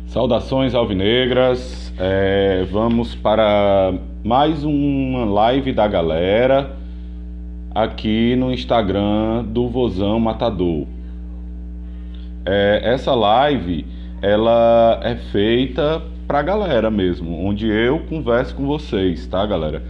Saudações alvinegras, vamos para mais uma live da galera aqui no Instagram do Vozão Matador. Essa live ela é feita pra galera mesmo, onde eu converso com vocês, tá, galera?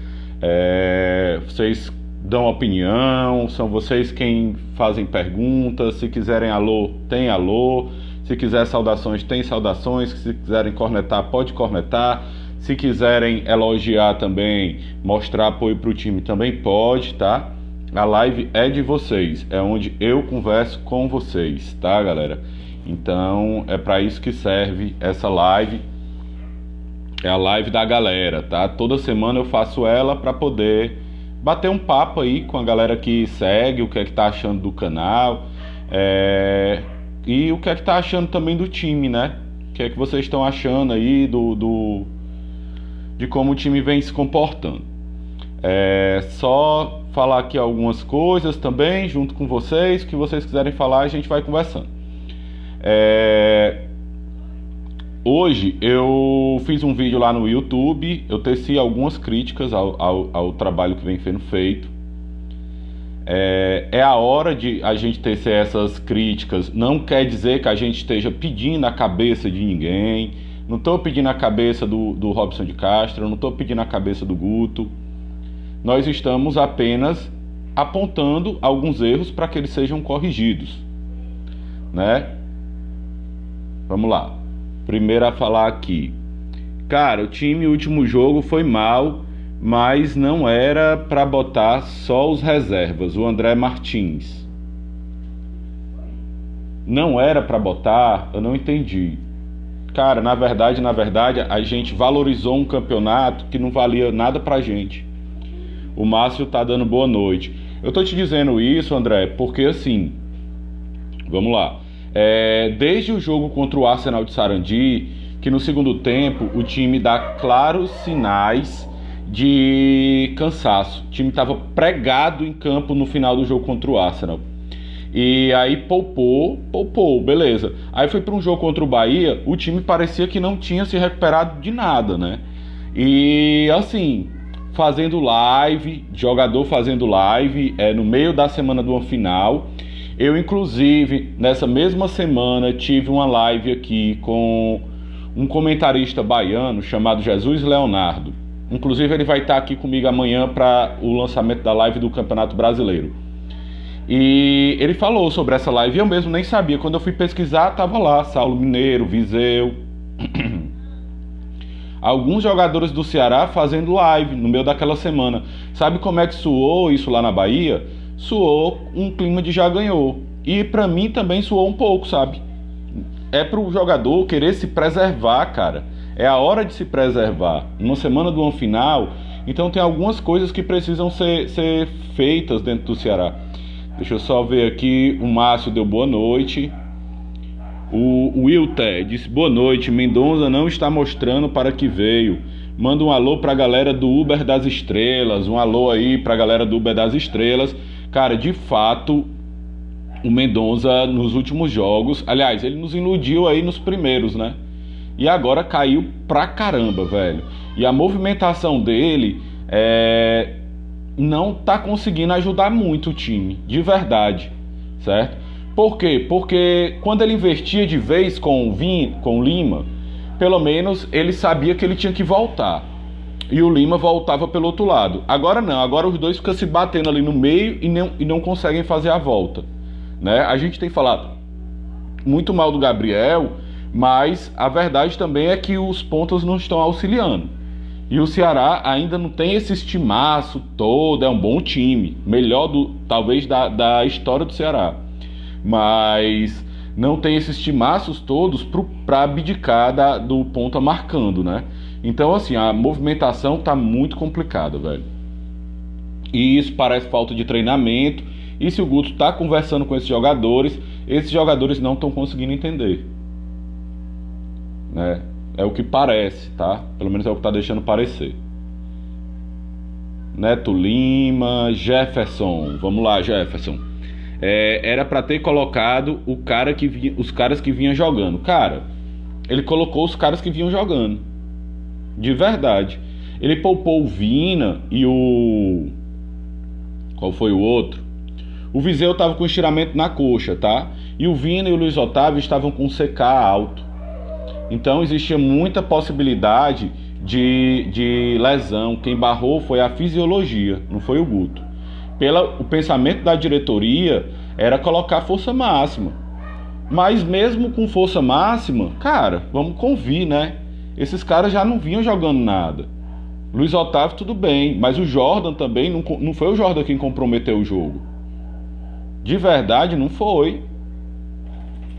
Vocês dão opinião, são vocês quem fazem perguntas. Se quiserem alô, tem alô. Se quiser saudações, tem saudações. Se quiserem cornetar, pode cornetar. Se quiserem elogiar também, mostrar apoio pro time, também pode, tá? A live é de vocês, é onde eu converso com vocês, tá, galera? Então é para isso que serve essa live. É a live da galera, tá? Toda semana eu faço ela para poder bater um papo aí com a galera que segue, o que é que tá achando do canal, e o que é que tá achando também do time, né? O que é que vocês estão achando aí de como o time vem se comportando. Só falar aqui algumas coisas também junto com vocês, que vocês quiserem falar, a gente vai conversando. Hoje eu fiz um vídeo lá no YouTube, eu teci algumas críticas ao trabalho que vem sendo feito. É a hora de a gente tecer essas críticas. Não quer dizer que a gente esteja pedindo a cabeça de ninguém. Não estou pedindo a cabeça do Robson de Castro, não estou pedindo a cabeça do Guto. Nós estamos apenas apontando alguns erros para que eles sejam corrigidos, né? Vamos lá. Primeiro a falar aqui. Cara, o time, o último jogo foi mal, mas não era para botar só os reservas. O André Martins. Não era para botar? Eu não entendi. Cara, na verdade, a gente valorizou um campeonato que não valia nada pra gente. O Márcio tá dando boa noite. Eu tô te dizendo isso, André, porque assim, vamos lá. Desde o jogo contra o Arsenal de Sarandi, que no segundo tempo o time dá claros sinais de cansaço. O time estava pregado em campo no final do jogo contra o Arsenal. E aí poupou, beleza. Aí foi para um jogo contra o Bahia, o time parecia que não tinha se recuperado de nada, né? E assim, fazendo live, jogador fazendo live, no meio da semana do final. Eu, inclusive, nessa mesma semana, tive uma live aqui com um comentarista baiano chamado Jesus Leonardo. Inclusive, ele vai estar aqui comigo amanhã para o lançamento da live do Campeonato Brasileiro. E ele falou sobre essa live e eu mesmo nem sabia. Quando eu fui pesquisar, estava lá, Saulo Mineiro, Viseu. Alguns jogadores do Ceará fazendo live no meio daquela semana. Sabe como é que soou isso lá na Bahia? Soou um clima de já ganhou. E pra mim também soou um pouco, sabe? É pro jogador querer se preservar, cara. É a hora de se preservar. Numa semana do ano final, então tem algumas coisas que precisam ser feitas dentro do Ceará. Deixa eu só ver aqui. O Márcio deu boa noite. O Wilter disse boa noite. Mendonça não está mostrando para que veio. Manda um alô pra galera do Uber das Estrelas. Um alô aí pra galera do Uber das Estrelas. Cara, de fato, o Mendonça nos últimos jogos, aliás, ele nos iludiu aí nos primeiros, né? E agora caiu pra caramba, velho. E a movimentação dele não tá conseguindo ajudar muito o time, de verdade, certo? Por quê? Porque quando ele investia de vez com o Lima, pelo menos ele sabia que ele tinha que voltar. E o Lima voltava pelo outro lado. Agora não, agora os dois ficam se batendo ali no meio e não conseguem fazer a volta, né? A gente tem falado muito mal do Gabriel, mas a verdade também é que os pontas não estão auxiliando. E o Ceará ainda não tem esse estimaço todo, é um bom time, melhor talvez da história do Ceará. Mas não tem esses timaços todos para abdicar do ponta marcando, né? Então, assim, a movimentação tá muito complicada, velho. E isso parece falta de treinamento. E se o Guto tá conversando com esses jogadores não estão conseguindo entender, né? É o que parece, tá? Pelo menos é o que tá deixando parecer. Neto Lima, Jefferson. Vamos lá, Jefferson. Era para ter colocado os caras que vinham jogando. Cara, Ele colocou os caras que vinham jogando. De verdade. Ele poupou o Vina e o... Qual foi o outro? O Viseu estava com estiramento na coxa, tá? E o Vina e o Luiz Otávio estavam com CK alto. Então existia muita possibilidade de lesão. Quem barrou foi a fisiologia, não foi o Guto. O pensamento da diretoria era colocar força máxima. Mas mesmo com força máxima, cara, vamos convir, né? Esses caras já não vinham jogando nada. Luiz Otávio tudo bem, mas o Jordan também, não foi o Jordan quem comprometeu o jogo. De verdade não foi,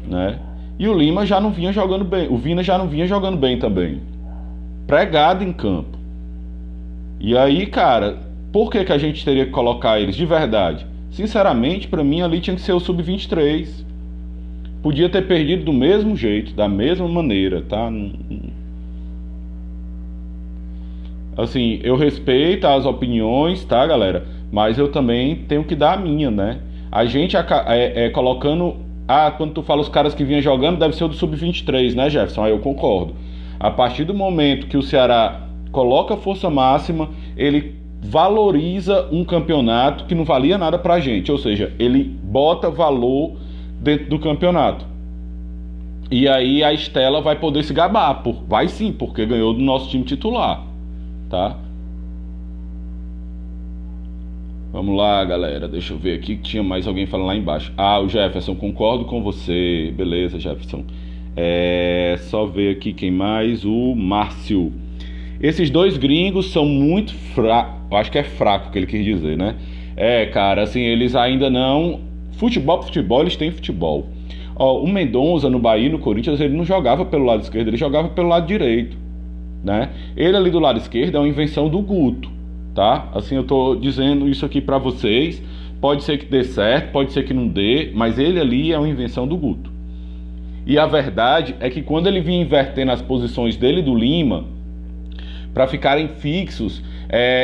né? E o Lima já não vinha jogando bem, o Vina já não vinha jogando bem também. Pregado em campo. E aí, cara, por que a gente teria que colocar eles de verdade? Sinceramente, pra mim ali tinha que ser o Sub-23. Podia ter perdido do mesmo jeito, da mesma maneira, tá? Assim, eu respeito as opiniões, tá, galera? Mas eu também tenho que dar a minha, né? A gente colocando... quando tu fala os caras que vinham jogando, deve ser o do Sub-23, né, Jefferson? Aí eu concordo. A partir do momento que o Ceará coloca força máxima, ele valoriza um campeonato que não valia nada pra gente. Ou seja, ele bota valor dentro do campeonato. E aí a Estela vai poder se gabar. Vai sim, porque ganhou do nosso time titular. Tá? Vamos lá, galera. Deixa eu ver aqui que tinha mais alguém falando lá embaixo. O Jefferson, concordo com você. Beleza, Jefferson. Só ver aqui quem mais. O Márcio. Esses dois gringos são muito fracos. Acho que é fraco que ele quis dizer, né? Cara, assim, eles ainda não... Futebol, eles têm futebol. O Mendonça no Bahia, no Corinthians, ele não jogava pelo lado esquerdo, ele jogava pelo lado direito, né? Ele ali do lado esquerdo é uma invenção do Guto, tá? Assim, eu tô dizendo isso aqui pra vocês. Pode ser que dê certo, pode ser que não dê, mas ele ali é uma invenção do Guto. E a verdade é que quando ele vinha invertendo as posições dele e do Lima para ficarem fixos,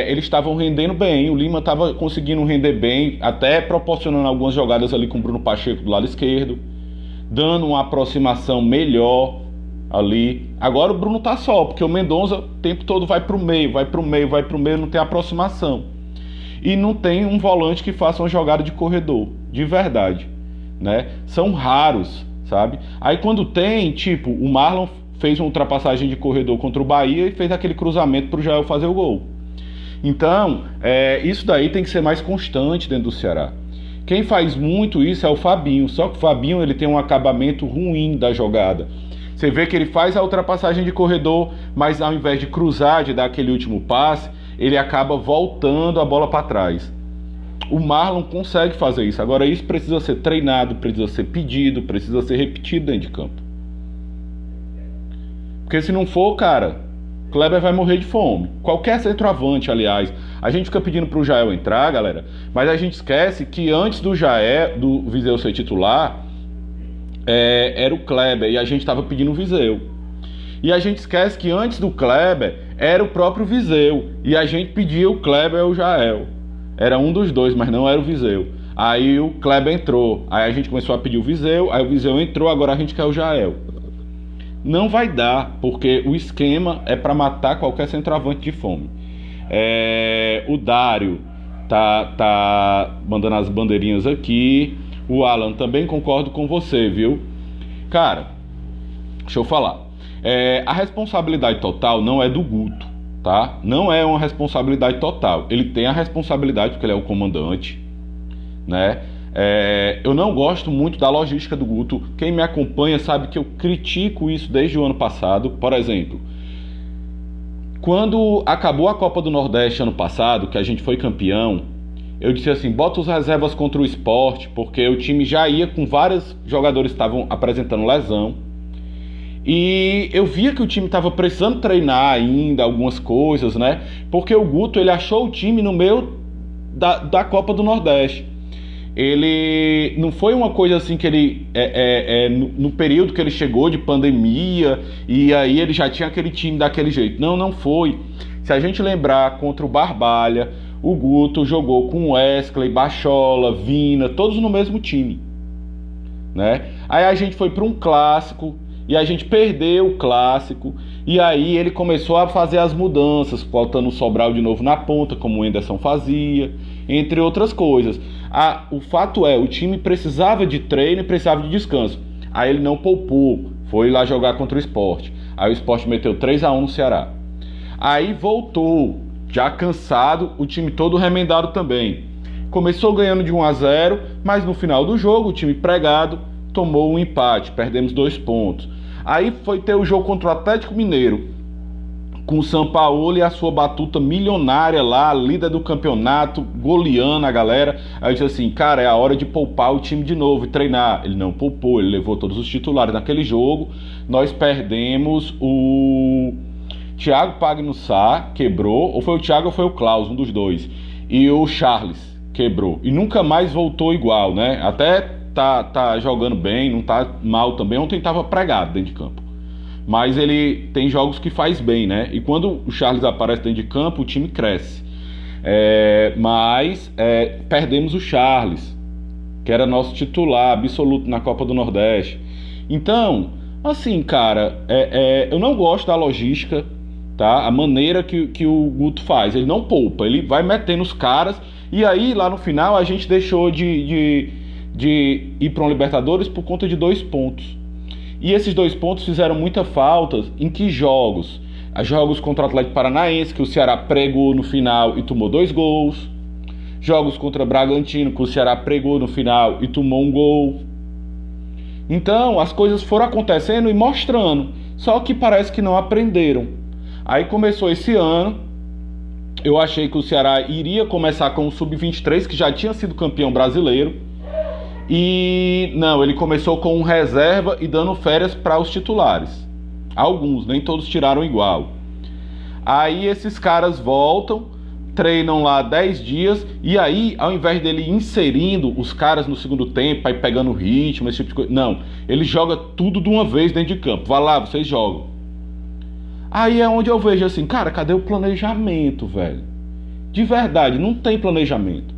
eles estavam rendendo bem. O Lima estava conseguindo render bem, até proporcionando algumas jogadas ali com o Bruno Pacheco do lado esquerdo, dando uma aproximação melhor ali. Agora o Bruno tá só, porque o Mendonça o tempo todo vai pro meio, não tem aproximação. E não tem um volante que faça uma jogada de corredor, de verdade, né? São raros, sabe? Aí quando tem, tipo, o Marlon fez uma ultrapassagem de corredor contra o Bahia e fez aquele cruzamento pro Jael fazer o gol. Então, isso daí tem que ser mais constante dentro do Ceará. Quem faz muito isso é o Fabinho, só que o Fabinho ele tem um acabamento ruim da jogada. Você vê que ele faz a ultrapassagem de corredor, mas ao invés de cruzar, de dar aquele último passe, ele acaba voltando a bola para trás. O Marlon consegue fazer isso. Agora isso precisa ser treinado, precisa ser pedido, precisa ser repetido dentro de campo. Porque se não for, cara, Kleber vai morrer de fome. Qualquer centroavante, aliás. A gente fica pedindo pro Jael entrar, galera, mas a gente esquece que antes do Viseu ser titular, era o Kleber, e a gente tava pedindo o Viseu. E a gente esquece que antes do Kleber era o próprio Viseu, e a gente pedia o Kleber ou o Jael. Era um dos dois, mas não era o Viseu. Aí o Kleber entrou, aí a gente começou a pedir o Viseu, aí o Viseu entrou, agora a gente quer o Jael. Não vai dar, porque o esquema é para matar qualquer centroavante de fome. O Dário tá mandando as bandeirinhas aqui. O Alan, também concordo com você, viu? Cara, deixa eu falar. A responsabilidade total não é do Guto, tá? Não é uma responsabilidade total. Ele tem a responsabilidade porque ele é o comandante, né? Eu não gosto muito da logística do Guto. Quem me acompanha sabe que eu critico isso desde o ano passado. Por exemplo, quando acabou a Copa do Nordeste ano passado, que a gente foi campeão, eu disse assim, bota os reservas contra o Sport, porque o time já ia com vários jogadores que estavam apresentando lesão. E eu via que o time estava precisando treinar ainda algumas coisas, né? Porque o Guto, ele achou o time no meio da Copa do Nordeste. Ele não foi uma coisa assim que ele no período que ele chegou de pandemia e aí ele já tinha aquele time daquele jeito. Não foi. Se a gente lembrar, contra o Barbalha, o Guto jogou com Wesley, Bachola, Vina, todos no mesmo time, né? Aí a gente foi para um clássico e a gente perdeu o clássico, e aí ele começou a fazer as mudanças, botando o Sobral de novo na ponta, como o Henderson fazia, entre outras coisas. O fato é, o time precisava de treino e precisava de descanso. Aí ele não poupou, foi lá jogar contra o Sport. Aí o Sport meteu 3-1 no Ceará. Aí voltou, já cansado, o time todo remendado também. Começou ganhando de 1-0, mas no final do jogo, o time pregado tomou um empate, perdemos 2 pontos. Aí foi ter o jogo contra o Atlético Mineiro, com o Sampaoli e a sua batuta milionária lá, líder do campeonato, goleando a galera. Aí eu disse assim, cara, é a hora de poupar o time de novo e treinar. Ele não poupou, ele levou todos os titulares. Naquele jogo, nós perdemos o Thiago Pagnussá, quebrou, ou foi o Thiago ou foi o Klaus, um dos dois. E o Charles quebrou. E nunca mais voltou igual, né? Até tá jogando bem, não tá mal também. Ontem tava pregado dentro de campo. Mas ele tem jogos que faz bem, né? E quando o Charles aparece dentro de campo, o time cresce. Mas perdemos o Charles, que era nosso titular absoluto na Copa do Nordeste. Então, assim, cara, eu não gosto da logística, tá? A maneira que o Guto faz. Ele não poupa, ele vai metendo os caras. E aí, lá no final, a gente deixou de ir para um Libertadores por conta de 2 pontos. E esses 2 pontos fizeram muita falta em que jogos? Jogos contra o Atlético Paranaense, que o Ceará pregou no final e tomou 2 gols. Jogos contra o Bragantino, que o Ceará pregou no final e tomou 1 gol. Então, as coisas foram acontecendo e mostrando. Só que parece que não aprenderam. Aí começou esse ano. Eu achei que o Ceará iria começar com o Sub-23, que já tinha sido campeão brasileiro. E não, ele começou com um reserva e dando férias para os titulares. Alguns, nem todos tiraram igual. Aí esses caras voltam, treinam lá 10 dias, e aí, ao invés dele ir inserindo os caras no segundo tempo, aí pegando ritmo, esse tipo de coisa, não, ele joga tudo de uma vez dentro de campo. Vai lá, vocês jogam. Aí é onde eu vejo assim, cara, cadê o planejamento, velho? De verdade, não tem planejamento.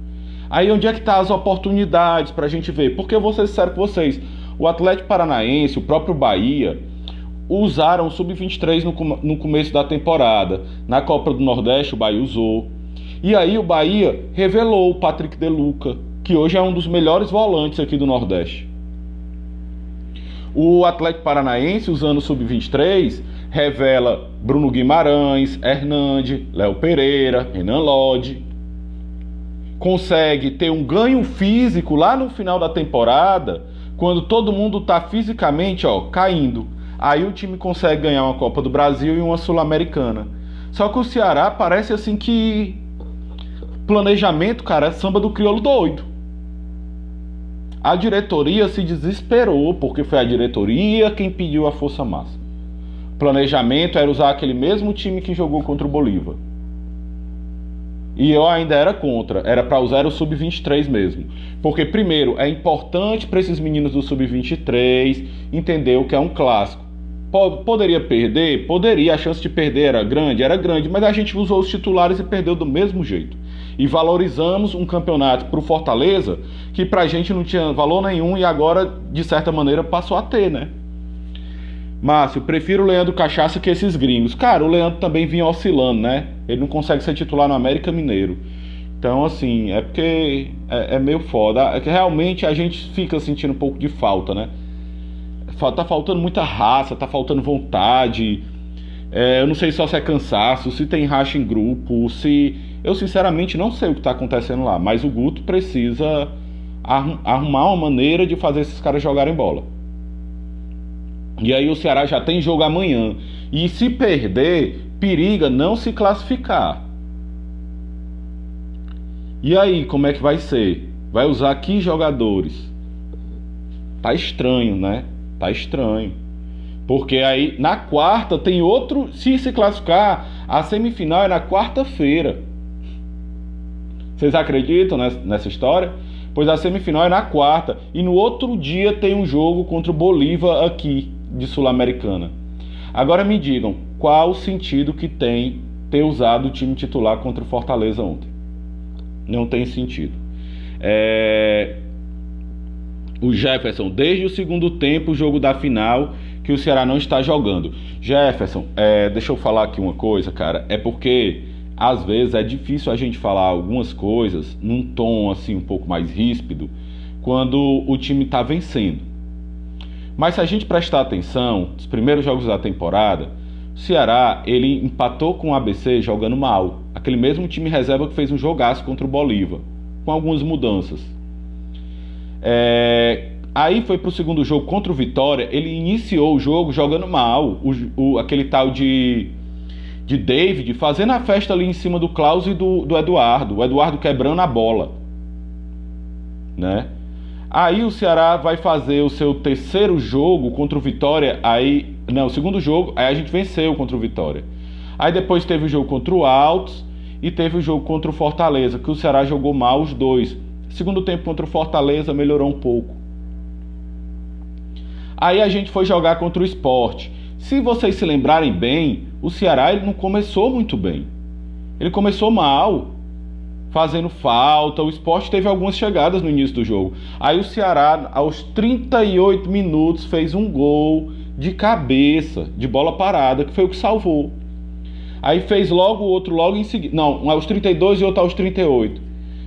Aí onde é que tá as oportunidades pra gente ver? Porque eu vou ser sincero com vocês, o Atlético Paranaense, o próprio Bahia, usaram o Sub-23 no começo da temporada. Na Copa do Nordeste o Bahia usou. E aí o Bahia revelou o Patrick De Luca, que hoje é um dos melhores volantes aqui do Nordeste. O Atlético Paranaense, usando o Sub-23, revela Bruno Guimarães, Hernande, Léo Pereira, Renan Lodge. Consegue ter um ganho físico lá no final da temporada, quando todo mundo está fisicamente caindo. Aí o time consegue ganhar uma Copa do Brasil e uma Sul-Americana. Só que o Ceará parece assim que planejamento, cara, é samba do crioulo doido. A diretoria se desesperou, porque foi a diretoria quem pediu a força máxima. O planejamento era usar aquele mesmo time que jogou contra o Bolívar. E eu ainda era contra, era para usar o Sub-23 mesmo. Porque, primeiro, é importante para esses meninos do Sub-23 entender o que é um clássico. Poderia perder? Poderia, a chance de perder era grande, mas a gente usou os titulares e perdeu do mesmo jeito. E valorizamos um campeonato para o Fortaleza, que pra gente não tinha valor nenhum e agora, de certa maneira, passou a ter, né? Márcio, prefiro o Leandro Cachaça que esses gringos. Cara, o Leandro também vinha oscilando, né? Ele não consegue ser titular no América Mineiro. Então, assim, é porque é meio foda. É que realmente a gente fica sentindo um pouco de falta, né? Tá faltando muita raça, tá faltando vontade. Eu não sei só se é cansaço, se tem racha em grupo, se... Eu, sinceramente, não sei o que tá acontecendo lá. Mas o Guto precisa arrumar uma maneira de fazer esses caras jogarem bola. E aí o Ceará já tem jogo amanhã. E se perder, periga não se classificar. E aí, como é que vai ser? Vai usar que jogadores? Tá estranho, né? Tá estranho. Porque aí, na quarta, tem outro... Se classificar, a semifinal é na quarta-feira. Vocês acreditam nessa história? Pois a semifinal é na quarta. E no outro dia tem um jogo contra o Bolívar aqui, de Sul-Americana. Agora me digam, qual o sentido que tem ter usado o time titular contra o Fortaleza ontem? Não tem sentido. O Jefferson, desde o segundo tempo, o jogo da final, que o Ceará não está jogando. Jefferson, deixa eu falar aqui uma coisa, cara. É porque às vezes é difícil a gente falar algumas coisas num tom assim um pouco mais ríspido quando o time está vencendo. Mas se a gente prestar atenção, os primeiros jogos da temporada, o Ceará ele empatou com o ABC jogando mal. Aquele mesmo time reserva que fez um jogaço contra o Bolívar, com algumas mudanças. Aí foi pro segundo jogo contra o Vitória, ele iniciou o jogo jogando mal. Aquele tal de David fazendo a festa ali em cima do Klaus e do Eduardo. O Eduardo quebrando a bola, né? Aí o Ceará vai fazer o seu terceiro jogo contra o Vitória. O segundo jogo, aí a gente venceu contra o Vitória. Aí depois teve o jogo contra o Altos e teve o jogo contra o Fortaleza, que o Ceará jogou mal os dois. Segundo tempo contra o Fortaleza melhorou um pouco. Aí a gente foi jogar contra o Sport. Se vocês se lembrarem bem, o Ceará ele não começou muito bem. Ele começou mal, fazendo falta. O Sport teve algumas chegadas no início do jogo. Aí o Ceará, aos 38 minutos, fez um gol de cabeça, de bola parada, que foi o que salvou. Aí fez logo o outro logo em seguida. Não, um aos 32 e outro aos 38.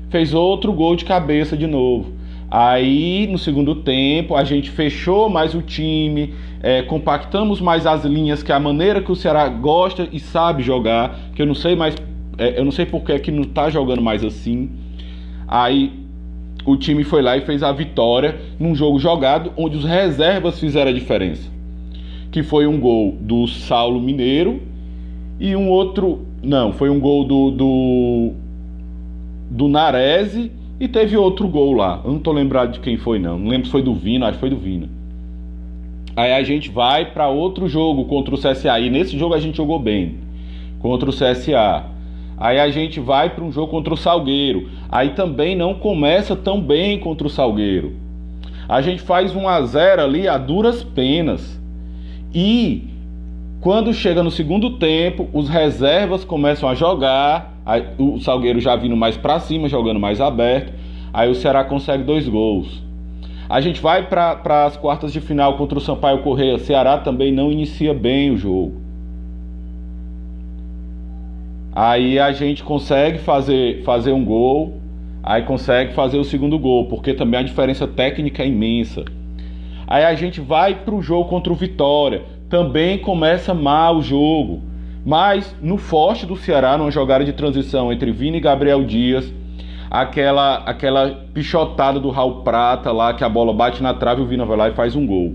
Fez outro gol de cabeça de novo. Aí, no segundo tempo, a gente fechou mais o time, compactamos mais as linhas, que é a maneira que o Ceará gosta e sabe jogar, que eu não sei mais, eu não sei por que não tá jogando mais assim. Aí, o time foi lá e fez a vitória num jogo jogado, onde os reservas fizeram a diferença. Que foi um gol do Saulo Mineiro e um outro... Não, foi um gol do Nares. E teve outro gol lá. Eu não tô lembrado de quem foi, não. Não lembro se foi do Vina, acho que foi do Vina. Aí a gente vai para outro jogo contra o CSA. E nesse jogo a gente jogou bem. Contra o CSA. Aí a gente vai para um jogo contra o Salgueiro. Aí também não começa tão bem contra o Salgueiro. A gente faz 1-0 ali a duras penas. E quando chega no segundo tempo, os reservas começam a jogar. Aí, o Salgueiro já vindo mais para cima, jogando mais aberto. Aí o Ceará consegue 2 gols. A gente vai para as quartas de final contra o Sampaio Corrêa. O Ceará também não inicia bem o jogo. Aí a gente consegue fazer um gol. Aí consegue fazer o segundo gol, porque também a diferença técnica é imensa. Aí a gente vai para o jogo contra o Vitória. Também começa mal o jogo. Mas no forte do Ceará, numa jogada de transição entre Vini e Gabriel Dias, aquela pichotada do Raul Prata lá, que a bola bate na trave e o Vina vai lá e faz um gol.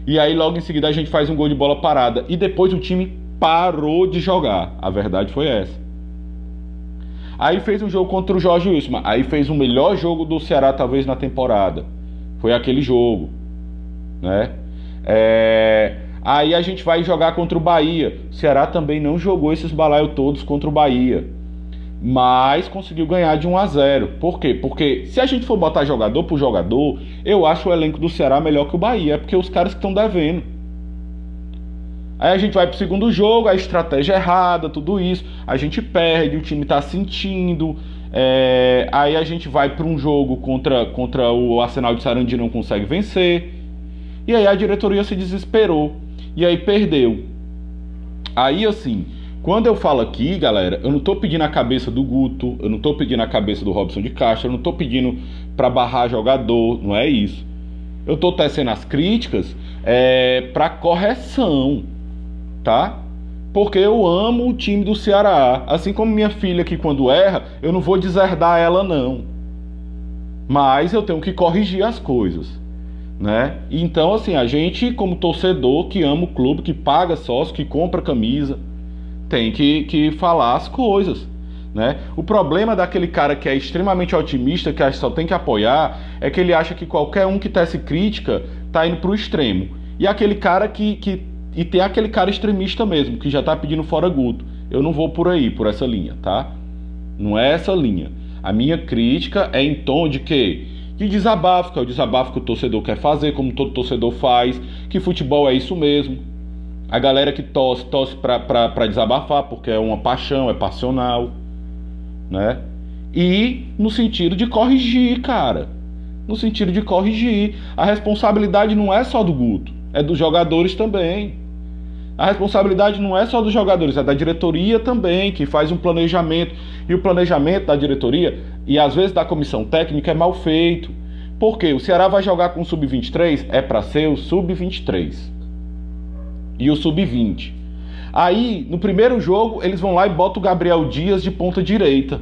E aí logo em seguida a gente faz um gol de bola parada. E depois o time parou de jogar. A verdade foi essa. Aí fez um jogo contra o Jorge Wilson. Aí fez o melhor jogo do Ceará talvez na temporada. Foi aquele jogo, né? Aí a gente vai jogar contra o Bahia. O Ceará também não jogou esses balaios todos contra o Bahia, mas conseguiu ganhar de 1-0. Por quê? Porque se a gente for botar jogador por jogador, eu acho o elenco do Ceará melhor que o Bahia. É porque os caras que estão devendo. Aí a gente vai pro segundo jogo, a estratégia errada, tudo isso. A gente perde, o time tá sentindo. Aí a gente vai para um jogo contra o Arsenal de Sarandi e não consegue vencer. E aí a diretoria se desesperou. E aí perdeu. Aí assim, quando eu falo aqui, galera, eu não tô pedindo a cabeça do Guto, eu não tô pedindo a cabeça do Robson de Castro, eu não tô pedindo para barrar jogador, não é isso. Eu tô tecendo as críticas para correção, tá? Porque eu amo o time do Ceará. Assim como minha filha que quando erra, eu não vou deserdar ela não. Mas eu tenho que corrigir as coisas, né? Então assim, a gente como torcedor que ama o clube, que paga sócio, que compra camisa, tem que falar as coisas, né? O problema daquele cara que é extremamente otimista, que acha que só tem que apoiar, é que ele acha que qualquer um que tece crítica tá indo pro extremo. E aquele cara e tem aquele cara extremista mesmo, que já tá pedindo fora Guto. Eu não vou por aí, por essa linha, tá? Não é essa linha. A minha crítica é em tom de quê? De desabafo, que é o desabafo que o torcedor quer fazer, como todo torcedor faz, que futebol é isso mesmo. A galera que torce pra desabafar, porque é uma paixão, é passional, né? E no sentido de corrigir, cara. No sentido de corrigir. A responsabilidade não é só do Guto. é dos jogadores também. A responsabilidade não é só dos jogadores, é da diretoria também, que faz um planejamento. E o planejamento da diretoria, e às vezes da comissão técnica, é mal feito. Por quê? O Ceará vai jogar com o Sub-23, é para ser o Sub-23 e o Sub-20. Aí, no primeiro jogo, eles vão lá e botam o Gabriel Dias de ponta direita.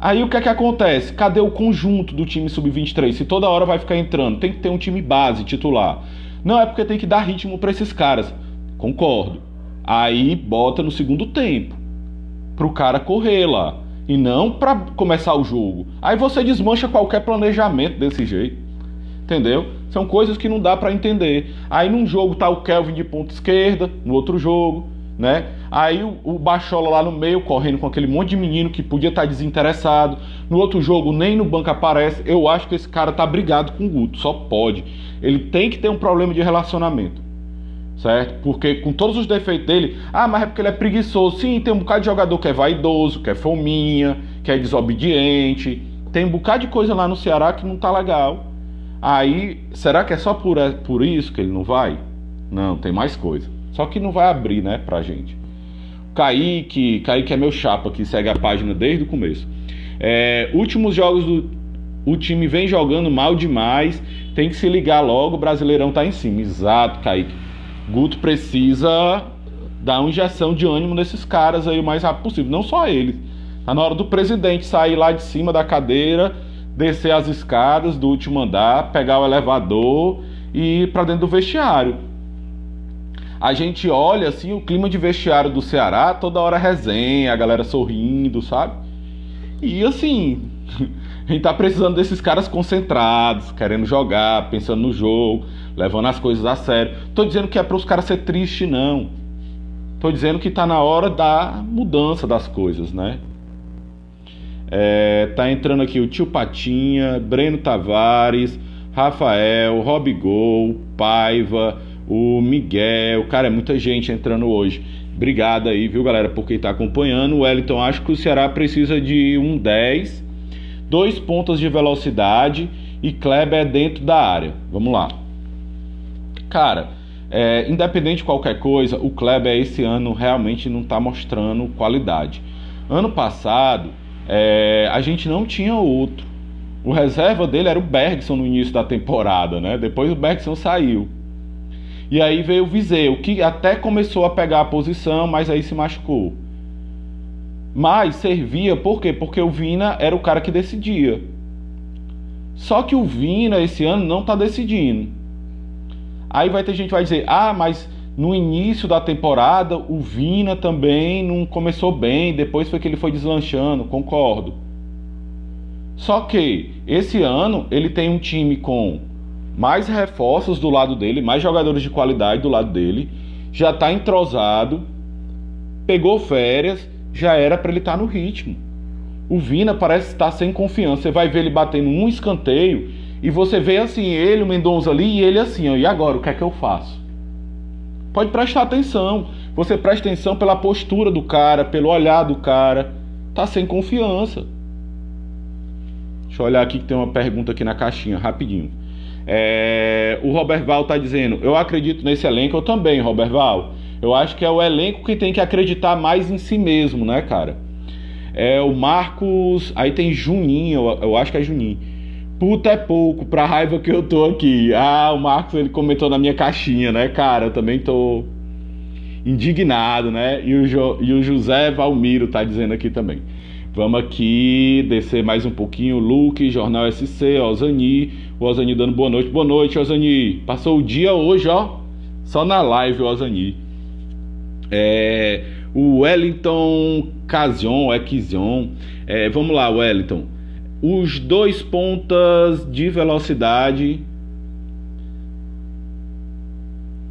Aí o que é que acontece? Cadê o conjunto do time Sub-23? Se toda hora vai ficar entrando, tem que ter um time base titular. Não, é porque tem que dar ritmo para esses caras. Concordo. Aí bota no segundo tempo, pro cara correr lá, e não para começar o jogo. Aí você desmancha qualquer planejamento desse jeito, entendeu? São coisas que não dá para entender. Aí num jogo tá o Kelvin de ponta esquerda, no outro jogo, né? Aí o Bachola lá no meio, correndo com aquele monte de menino que podia estar desinteressado. No outro jogo nem no banco aparece. Eu acho que esse cara tá brigado com o Guto, só pode. Ele tem que ter um problema de relacionamento, certo? Porque com todos os defeitos dele, mas é porque ele é preguiçoso. Sim, tem um bocado de jogador que é vaidoso, que é fominha, que é desobediente. Tem um bocado de coisa lá no Ceará que não tá legal. Aí, será que é só por isso que ele não vai? Não, tem mais coisa. Só que não vai abrir, né, pra gente. Kaique é meu chapa, que segue a página desde o começo. Últimos jogos o time vem jogando mal demais, tem que se ligar logo, o Brasileirão tá em cima. Exato, Kaique. Guto precisa dar uma injeção de ânimo nesses caras aí o mais rápido possível. Não só eles. Tá na hora do presidente sair lá de cima da cadeira, descer as escadas do último andar, pegar o elevador e ir pra dentro do vestiário. A gente olha assim o clima de vestiário do Ceará, toda hora resenha, a galera sorrindo, sabe? E assim, a gente tá precisando desses caras concentrados, querendo jogar, pensando no jogo, levando as coisas a sério. Tô dizendo que é para os caras ser triste, não. Tô dizendo que tá na hora da mudança das coisas, né? Tá entrando aqui o Tio Patinha, Breno Tavares, Rafael, Robigol, Paiva, o Miguel. Cara, é muita gente entrando hoje. Obrigado aí, viu, galera, por quem tá acompanhando. O Wellington, acho que o Ceará precisa de um 10, 2 pontas de velocidade e Kleber é dentro da área. Vamos lá. Cara, independente de qualquer coisa, o Kleber esse ano realmente não tá mostrando qualidade. Ano passado, a gente não tinha outro. O reserva dele era o Bergson no início da temporada, né? Depois o Bergson saiu. E aí veio o Viseu, que até começou a pegar a posição, mas aí se machucou. Mas servia, por quê? Porque o Vina era o cara que decidia. Só que o Vina esse ano não tá decidindo. Aí vai ter gente que vai dizer, mas no início da temporada o Vina também não começou bem, depois foi que ele foi deslanchando, concordo. Só que esse ano ele tem um time com mais reforços do lado dele, mais jogadores de qualidade do lado dele, já tá entrosado, pegou férias, já era para ele estar no ritmo. O Vina parece estar sem confiança. Você vai ver ele batendo um escanteio e você vê assim, ele, o Mendonça ali, e ele assim, e agora, o que é que eu faço? Pode prestar atenção. Você presta atenção pela postura do cara, pelo olhar do cara. Tá sem confiança. Deixa eu olhar aqui que tem uma pergunta aqui na caixinha, rapidinho. O Robert Val tá dizendo, eu acredito nesse elenco. Eu também, Robert Val. Eu acho que é o elenco que tem que acreditar mais em si mesmo, né, cara? O Marcos, aí tem Juninho, eu acho que é Juninho. Puta é pouco, pra raiva que eu tô aqui. O Marcos, ele comentou na minha caixinha, né, cara? Eu também tô indignado, né? E o José Valmiro tá dizendo aqui também. Vamos aqui descer mais um pouquinho. Luke, Jornal SC, Ozani. O Ozani dando boa noite. Boa noite, Ozani. Passou o dia hoje, ó. Só na live, o Ozani. O Wellington Casion, vamos lá, Wellington. Os 2 pontas de velocidade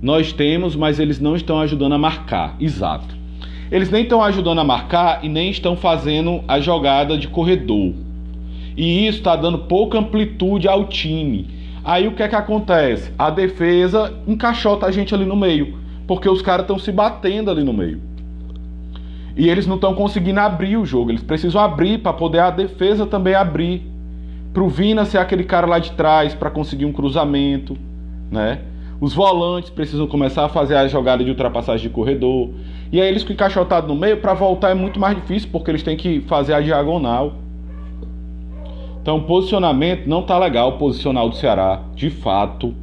nós temos, mas eles não estão ajudando a marcar. Exato. Eles nem estão ajudando a marcar e nem estão fazendo a jogada de corredor. E isso está dando pouca amplitude ao time. Aí o que é que acontece? A defesa encaixota a gente ali no meio, porque os caras estão se batendo ali no meio. E eles não estão conseguindo abrir o jogo. Eles precisam abrir para poder a defesa também abrir. Pro Vina ser aquele cara lá de trás para conseguir um cruzamento. né? Os volantes precisam começar a fazer a jogada de ultrapassagem de corredor. E aí eles ficam encaixotados no meio, para voltar é muito mais difícil, porque eles têm que fazer a diagonal. Então o posicionamento não tá legal, o posicional do Ceará, de fato,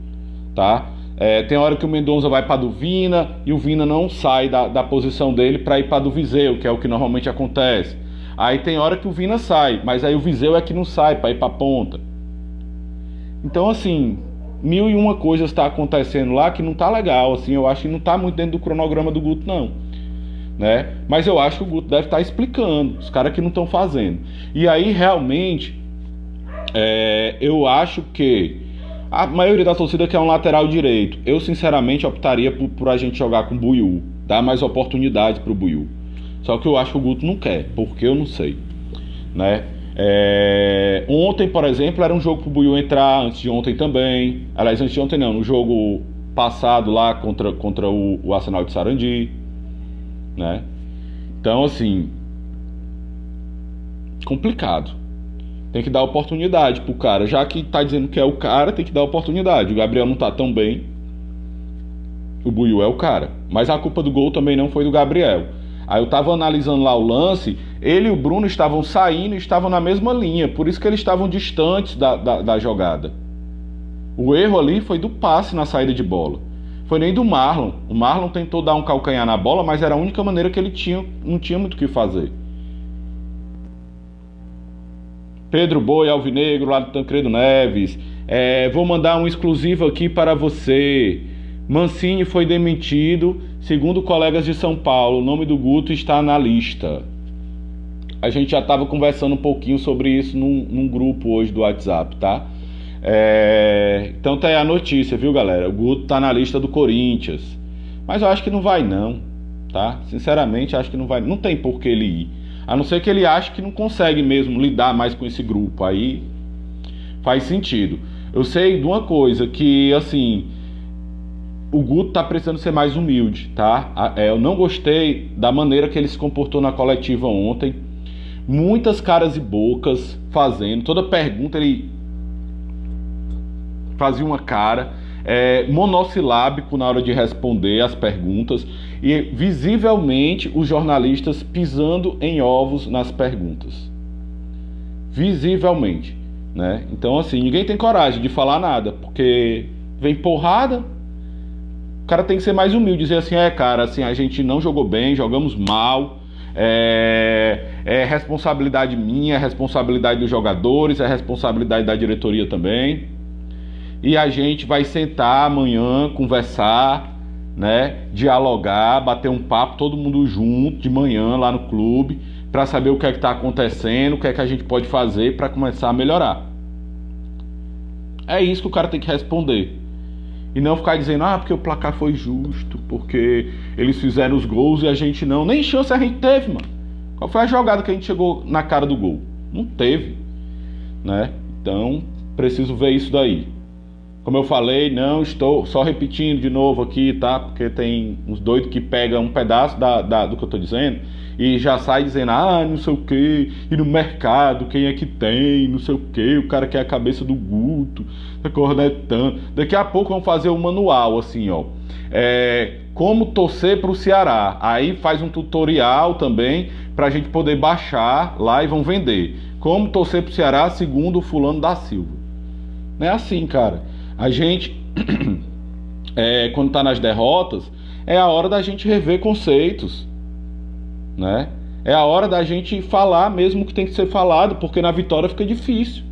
tá? Tem hora que o Mendonça vai para do Vina e o Vina não sai da posição dele para ir para do Viseu, que é o que normalmente acontece. Aí tem hora que o Vina sai, mas aí o Viseu é que não sai para ir para ponta. Então assim, 1001 coisas está acontecendo lá que não tá legal, assim, eu acho que não tá muito dentro do cronograma do Guto não, né? Mas eu acho que o Guto deve estar explicando, os caras que não estão fazendo. E aí realmente eu acho que a maioria da torcida quer um lateral direito. Eu sinceramente optaria por a gente jogar com o Buiú, dar mais oportunidade pro Buiú. Só que eu acho que o Guto não quer, porque eu não sei, né? Ontem, por exemplo, era um jogo pro Buiú entrar, antes de ontem também. Aliás, antes de ontem não, no jogo passado lá contra o Arsenal de Sarandi, né? Então assim, complicado. Tem que dar oportunidade pro cara. Já que tá dizendo que é o cara, tem que dar oportunidade. O Gabriel não tá tão bem. O Buiú é o cara. Mas a culpa do gol também não foi do Gabriel. Aí eu tava analisando lá o lance. Ele e o Bruno estavam saindo e estavam na mesma linha. Por isso que eles estavam distantes da jogada. O erro ali foi do passe na saída de bola. Foi nem do Marlon. O Marlon tentou dar um calcanhar na bola, mas era a única maneira que ele não tinha muito o que fazer. Pedro Boi, Alvinegro, lá do Tancredo Neves. Vou mandar um exclusivo aqui para você. Mancini foi demitido, segundo colegas de São Paulo. O nome do Guto está na lista. A gente já estava conversando um pouquinho sobre isso num grupo hoje do WhatsApp, tá? Então tá aí a notícia, viu, galera? O Guto tá na lista do Corinthians. Mas eu acho que não vai não, tá? Sinceramente, acho que não vai. Não tem por que ele ir. A não ser que ele ache que não consegue mesmo lidar mais com esse grupo. Aí faz sentido. Eu sei de uma coisa, que assim, o Guto tá precisando ser mais humilde, tá? Eu não gostei da maneira que ele se comportou na coletiva ontem. Muitas caras e bocas fazendo. Toda pergunta ele fazia uma cara. Monossilábico na hora de responder as perguntas. E visivelmente os jornalistas pisando em ovos nas perguntas. Visivelmente, né? Então assim, ninguém tem coragem de falar nada, porque vem porrada. O cara tem que ser mais humilde, dizer assim, cara, assim, a gente não jogou bem, jogamos mal. É responsabilidade minha, é responsabilidade dos jogadores, é responsabilidade da diretoria também. E a gente vai sentar amanhã, conversar, né, dialogar, bater um papo, todo mundo junto de manhã lá no clube, para saber o que é que está acontecendo, o que é que a gente pode fazer para começar a melhorar. É isso que o cara tem que responder. E não ficar dizendo, porque o placar foi justo, porque eles fizeram os gols e a gente não. Nem chance a gente teve, mano. Qual foi a jogada que a gente chegou na cara do gol? Não teve, né? Então, preciso ver isso daí. Como eu falei, não estou só repetindo de novo aqui, tá? Porque tem uns doidos que pegam um pedaço do que eu tô dizendo e já sai dizendo, não sei o que, e no mercado quem é que tem, não sei o que, o cara quer a cabeça do Guto, tá cornetando. Daqui a pouco vão fazer um manual, assim, ó. Como torcer pro Ceará. Aí faz um tutorial também pra gente poder baixar lá e vão vender. Como torcer pro Ceará segundo o fulano da Silva. Não é assim, cara. A gente, quando tá nas derrotas, é a hora da gente rever conceitos, né? É a hora da gente falar mesmo o que tem que ser falado, porque na vitória fica difícil.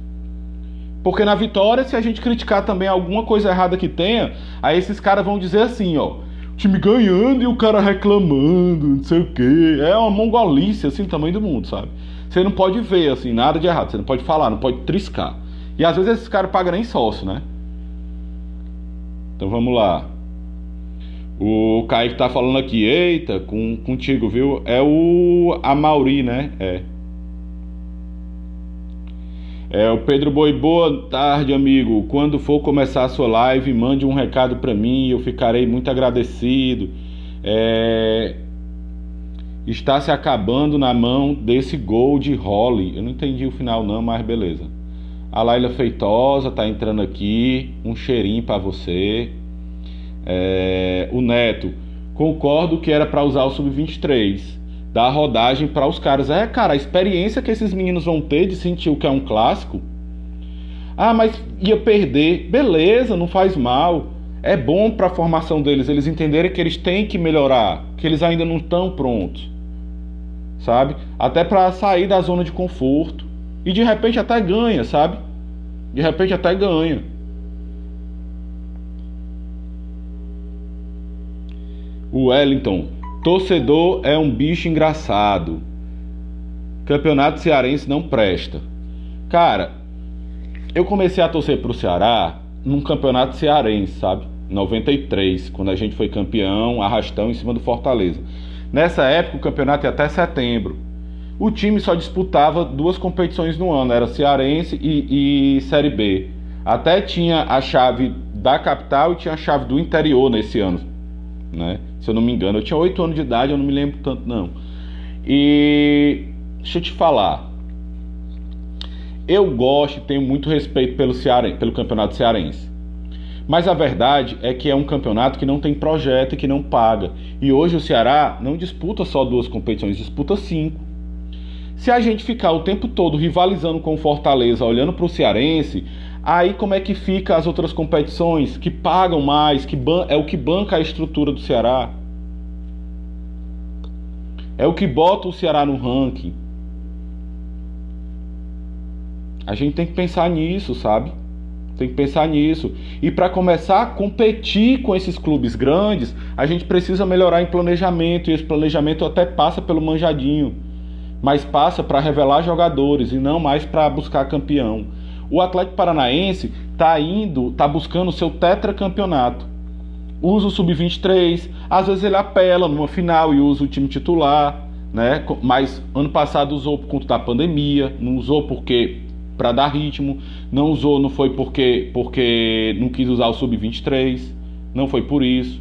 Porque na vitória, se a gente criticar também alguma coisa errada que tenha, aí esses caras vão dizer assim, ó, o time ganhando e o cara reclamando, não sei o quê. É uma mongolice, assim, do tamanho do mundo, sabe? Você não pode ver, assim, nada de errado, você não pode falar, não pode triscar. E às vezes esses caras pagam nem sócio, né? Então vamos lá. O Kaique tá falando aqui, eita, contigo, viu? É o Amauri, né? O Pedro Boi, boa tarde, amigo. Quando for começar a sua live, mande um recado pra mim, eu ficarei muito agradecido. Está se acabando na mão desse gol de Holly. Eu não entendi o final não, mas beleza. A Laila Feitosa tá entrando aqui. Um cheirinho para você. O Neto. Concordo que era para usar o Sub-23. Dar rodagem para os caras. Cara, a experiência que esses meninos vão ter de sentir o que é um clássico. Ah, mas ia perder. Beleza, não faz mal. É bom para a formação deles. Eles entenderem que eles têm que melhorar. Que eles ainda não estão prontos. Sabe? Até para sair da zona de conforto. E de repente até ganha, sabe? De repente até ganha. O Wellington. Torcedor é um bicho engraçado. Campeonato cearense não presta. Cara, eu comecei a torcer pro Ceará num campeonato cearense, sabe? 93, quando a gente foi campeão, arrastão em cima do Fortaleza. Nessa época o campeonato ia até setembro. O time só disputava 2 competições no ano, era cearense e Série B. Até tinha a chave da capital e tinha a chave do interior nesse ano, né? Se eu não me engano, eu tinha 8 anos de idade, eu não me lembro tanto não. E deixa eu te falar, eu gosto e tenho muito respeito pelo campeonato cearense. Mas a verdade é que é um campeonato que não tem projeto e que não paga. E hoje o Ceará não disputa só 2 competições, disputa 5. Se a gente ficar o tempo todo rivalizando com o Fortaleza, olhando para o cearense, aí como é que fica as outras competições que pagam mais, é o que banca a estrutura do Ceará? É o que bota o Ceará no ranking. A gente tem que pensar nisso, sabe? Tem que pensar nisso. E para começar a competir com esses clubes grandes, a gente precisa melhorar em planejamento. E esse planejamento até passa pelo manjadinho. Mas passa para revelar jogadores e não mais para buscar campeão. O Atlético Paranaense tá buscando o seu tetracampeonato. Usa o Sub-23, às vezes ele apela numa final e usa o time titular, né? Mas ano passado usou por conta da pandemia, não usou porque para dar ritmo, não foi porque não quis usar o Sub-23, não foi por isso.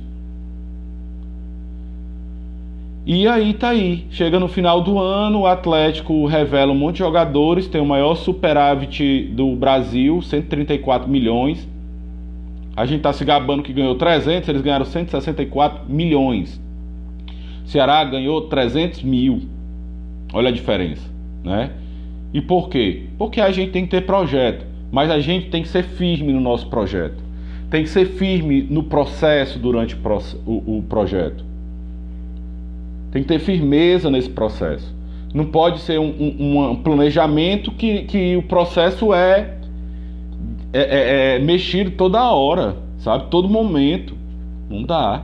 E aí tá aí, chega no final do ano, o Atlético revela um monte de jogadores, tem o maior superávit do Brasil, 134 milhões. A gente tá se gabando que ganhou 300, eles ganharam 164 milhões. Ceará ganhou 300 mil. Olha a diferença, né? E por quê? Porque a gente tem que ter projeto, mas a gente tem que ser firme no nosso projeto. Tem que ser firme no processo durante o projeto. Tem que ter firmeza nesse processo. Não pode ser um planejamento que o processo é mexido toda hora, sabe? Todo momento. Não dá.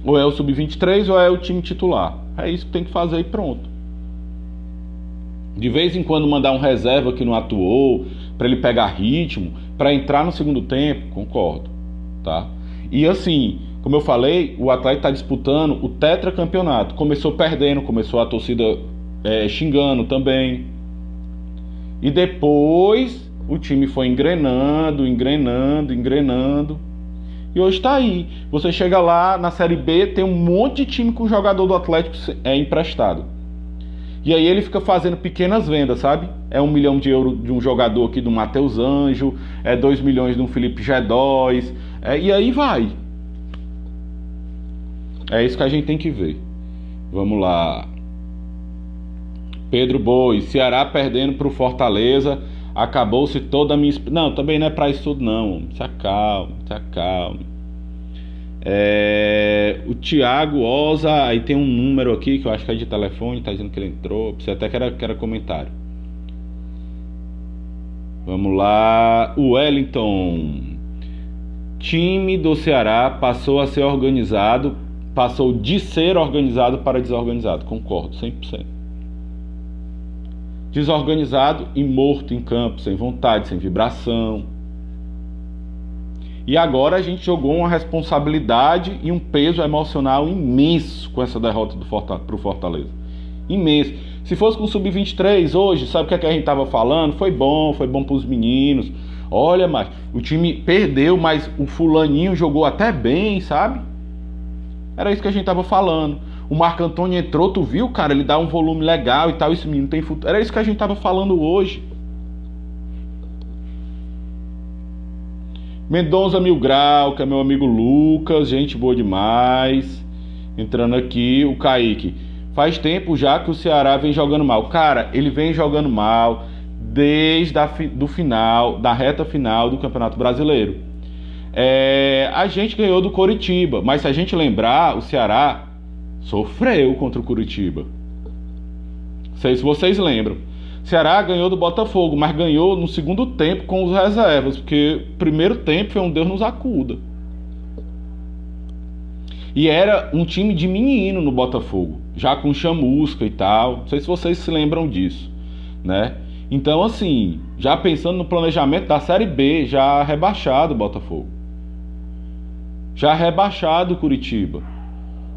Ou é o Sub-23 ou é o time titular. É isso que tem que fazer e pronto. De vez em quando mandar um reserva que não atuou, para ele pegar ritmo, para entrar no segundo tempo, concordo, tá? E assim, como eu falei, o Atlético está disputando o tetracampeonato. Começou perdendo, começou a torcida xingando também. E depois o time foi engrenando. E hoje está aí. Você chega lá na Série B, tem um monte de time com o jogador do Atlético emprestado. E aí ele fica fazendo pequenas vendas, sabe? É 1 milhão de euros de um jogador aqui do Matheus Anjo, 2 milhões de um Felipe G2, e aí vai. É isso que a gente tem que ver. Vamos lá. Pedro Boi, Ceará perdendo pro Fortaleza, acabou-se toda a minha... Não, também não é pra isso tudo não. Se acalma. O Thiago Oza, aí tem um número aqui que eu acho que é de telefone, tá dizendo que ele entrou, precisa até que era comentário. Vamos lá. O Wellington, time do Ceará passou de ser organizado para desorganizado. Concordo, 100%. Desorganizado e morto em campo, sem vontade, sem vibração. E agora a gente jogou uma responsabilidade e um peso emocional imenso com essa derrota pro Fortaleza. Imenso. Se fosse com o Sub-23 hoje, sabe o que a gente tava falando? Foi bom pros meninos. Olha, mas o time perdeu, mas o fulaninho jogou até bem, sabe? Era isso que a gente tava falando. O Marco Antônio entrou, tu viu, cara? Ele dá um volume legal e tal, esse menino tem futuro. Era isso que a gente tava falando hoje. Mendonça Mil Grau, que é meu amigo Lucas, gente boa demais. Entrando aqui, o Kaique. Faz tempo já que o Ceará vem jogando mal. Cara, ele vem jogando mal desde do final, da reta final do Campeonato Brasileiro. A gente ganhou do Coritiba, mas se a gente lembrar, o Ceará sofreu contra o Coritiba. Não sei se vocês lembram. O Ceará ganhou do Botafogo, mas ganhou no segundo tempo com os reservas, porque o primeiro tempo foi um Deus nos acuda. E era um time de menino no Botafogo, já com chamusca e tal. Não sei se vocês se lembram disso, né? Então, assim, já pensando no planejamento da Série B, já rebaixado o Botafogo. Já rebaixado o Coritiba.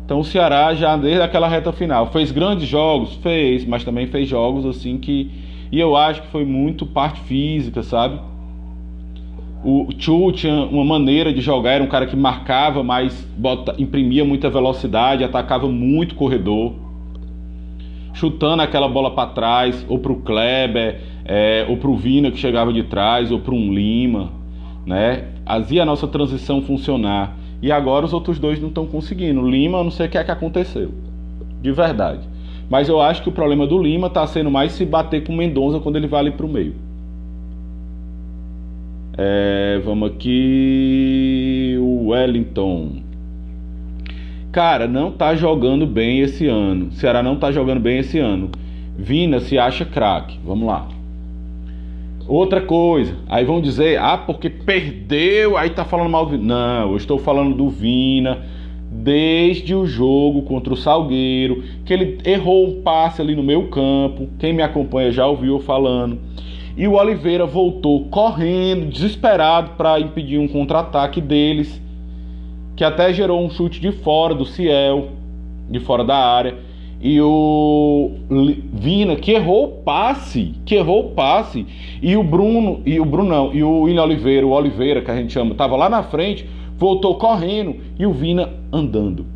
Então o Ceará já desde aquela reta final fez grandes jogos, fez, mas também fez jogos assim que... E eu acho que foi muito parte física, sabe? O Chu tinha uma maneira de jogar, era um cara que marcava, mas imprimia muita velocidade, atacava muito corredor, chutando aquela bola para trás, ou pro Kleber, ou pro Vina que chegava de trás, ou pro um Lima, né? Fazia a nossa transição funcionar. E agora os outros dois não estão conseguindo. O Lima, eu não sei o que é que aconteceu. De verdade. Mas eu acho que o problema do Lima está sendo mais se bater com o Mendonça quando ele vai ali pro meio. Vamos aqui. O Wellington. Cara, não tá jogando bem esse ano. O Ceará não tá jogando bem esse ano. Vina se acha craque. Vamos lá. Outra coisa, aí vão dizer, porque perdeu, aí tá falando mal do Vina. Não, eu estou falando do Vina desde o jogo contra o Salgueiro, que ele errou um passe ali no meio campo, quem me acompanha já ouviu eu falando, e o Oliveira voltou correndo, desesperado para impedir um contra-ataque deles, que até gerou um chute de fora do Ciel, de fora da área. E o Vina, que errou o passe, e o William Oliveira, o Oliveira que a gente chama, estava lá na frente, voltou correndo, e o Vina andando.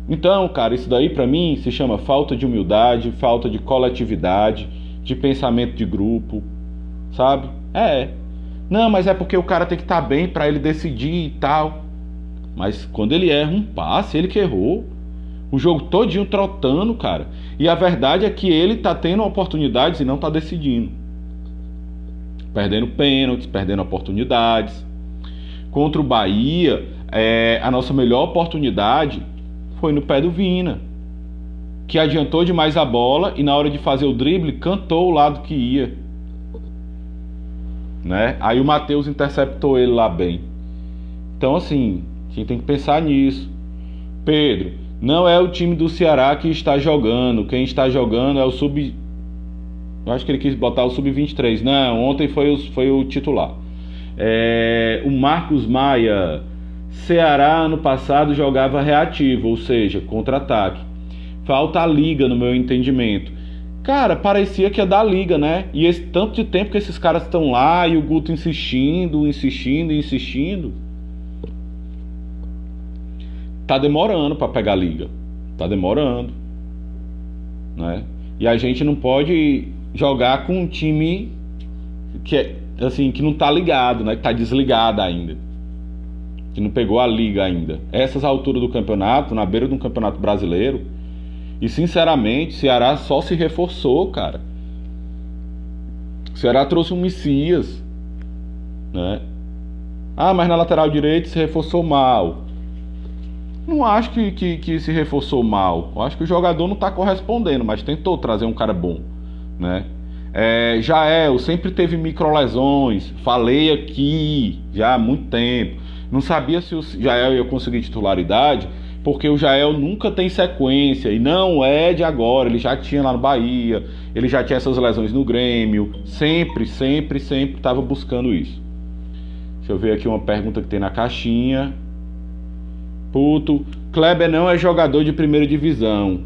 Então, cara, isso daí pra mim se chama falta de humildade, falta de coletividade, de pensamento de grupo, sabe? Não, mas é porque o cara tem que estar bem pra ele decidir e tal. Mas quando ele erra um passe, ele que errou. O jogo todinho trotando, cara. E a verdade é que ele tá tendo oportunidades e não tá decidindo. Perdendo pênaltis, perdendo oportunidades. Contra o Bahia, a nossa melhor oportunidade foi no pé do Vina, que adiantou demais a bola e na hora de fazer o drible, cantou o lado que ia, né? Aí o Matheus interceptou ele lá bem. Então, assim, a gente tem que pensar nisso. Pedro, não é o time do Ceará que está jogando. Quem está jogando é o sub... Eu acho que ele quis botar o sub-23. Não, ontem foi o titular. O Marcos Maia. Ceará ano passado jogava reativo, ou seja, contra-ataque. Falta a liga no meu entendimento. Cara, parecia que ia dar liga, né? E esse tanto de tempo que esses caras estão lá e o Guto insistindo. Tá demorando para pegar a liga. Tá demorando, né? E a gente não pode jogar com um time que que não tá ligado, né? Que tá desligado ainda. Que não pegou a liga ainda. Essas alturas do campeonato, na beira de um campeonato brasileiro. E sinceramente, o Ceará só se reforçou, cara. O Ceará trouxe um Messias, né? Mas na lateral direita se reforçou mal. Não acho que se reforçou mal. Eu acho que o jogador não está correspondendo, mas tentou trazer um cara bom, né? Jael sempre teve microlesões. Falei aqui já há muito tempo. Não sabia se o Jael ia conseguir titularidade, porque o Jael nunca tem sequência. E não é de agora. Ele já tinha lá no Bahia. Ele já tinha essas lesões no Grêmio. Sempre estava buscando isso. Deixa eu ver aqui uma pergunta que tem na caixinha. Kleber não é jogador de primeira divisão.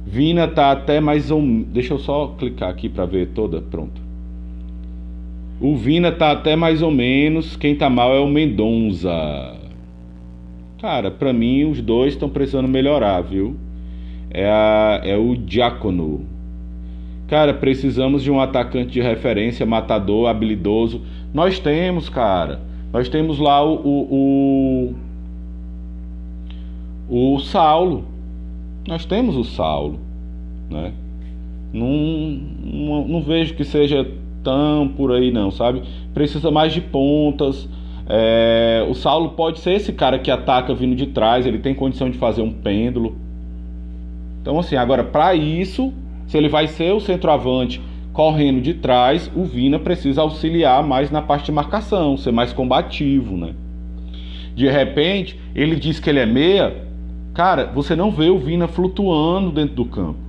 Vina tá até mais ou menos. Deixa eu só clicar aqui para ver toda. Pronto. O Vina tá até mais ou menos. Quem tá mal é o Mendonça. Cara, pra mim os dois estão precisando melhorar, viu? É o Diácono. Cara, precisamos de um atacante de referência, matador, habilidoso. Nós temos, cara. Nós temos lá o Saulo. Nós temos o Saulo, né? Não vejo que seja tão por aí não, sabe? Precisa mais de pontas. O Saulo pode ser esse cara que ataca vindo de trás, ele tem condição de fazer um pêndulo. Então assim, agora para isso, se ele vai ser o centroavante correndo de trás, o Vina precisa auxiliar mais na parte de marcação, ser mais combativo, né? De repente, ele diz que ele é meia, cara, você não vê o Vina flutuando dentro do campo.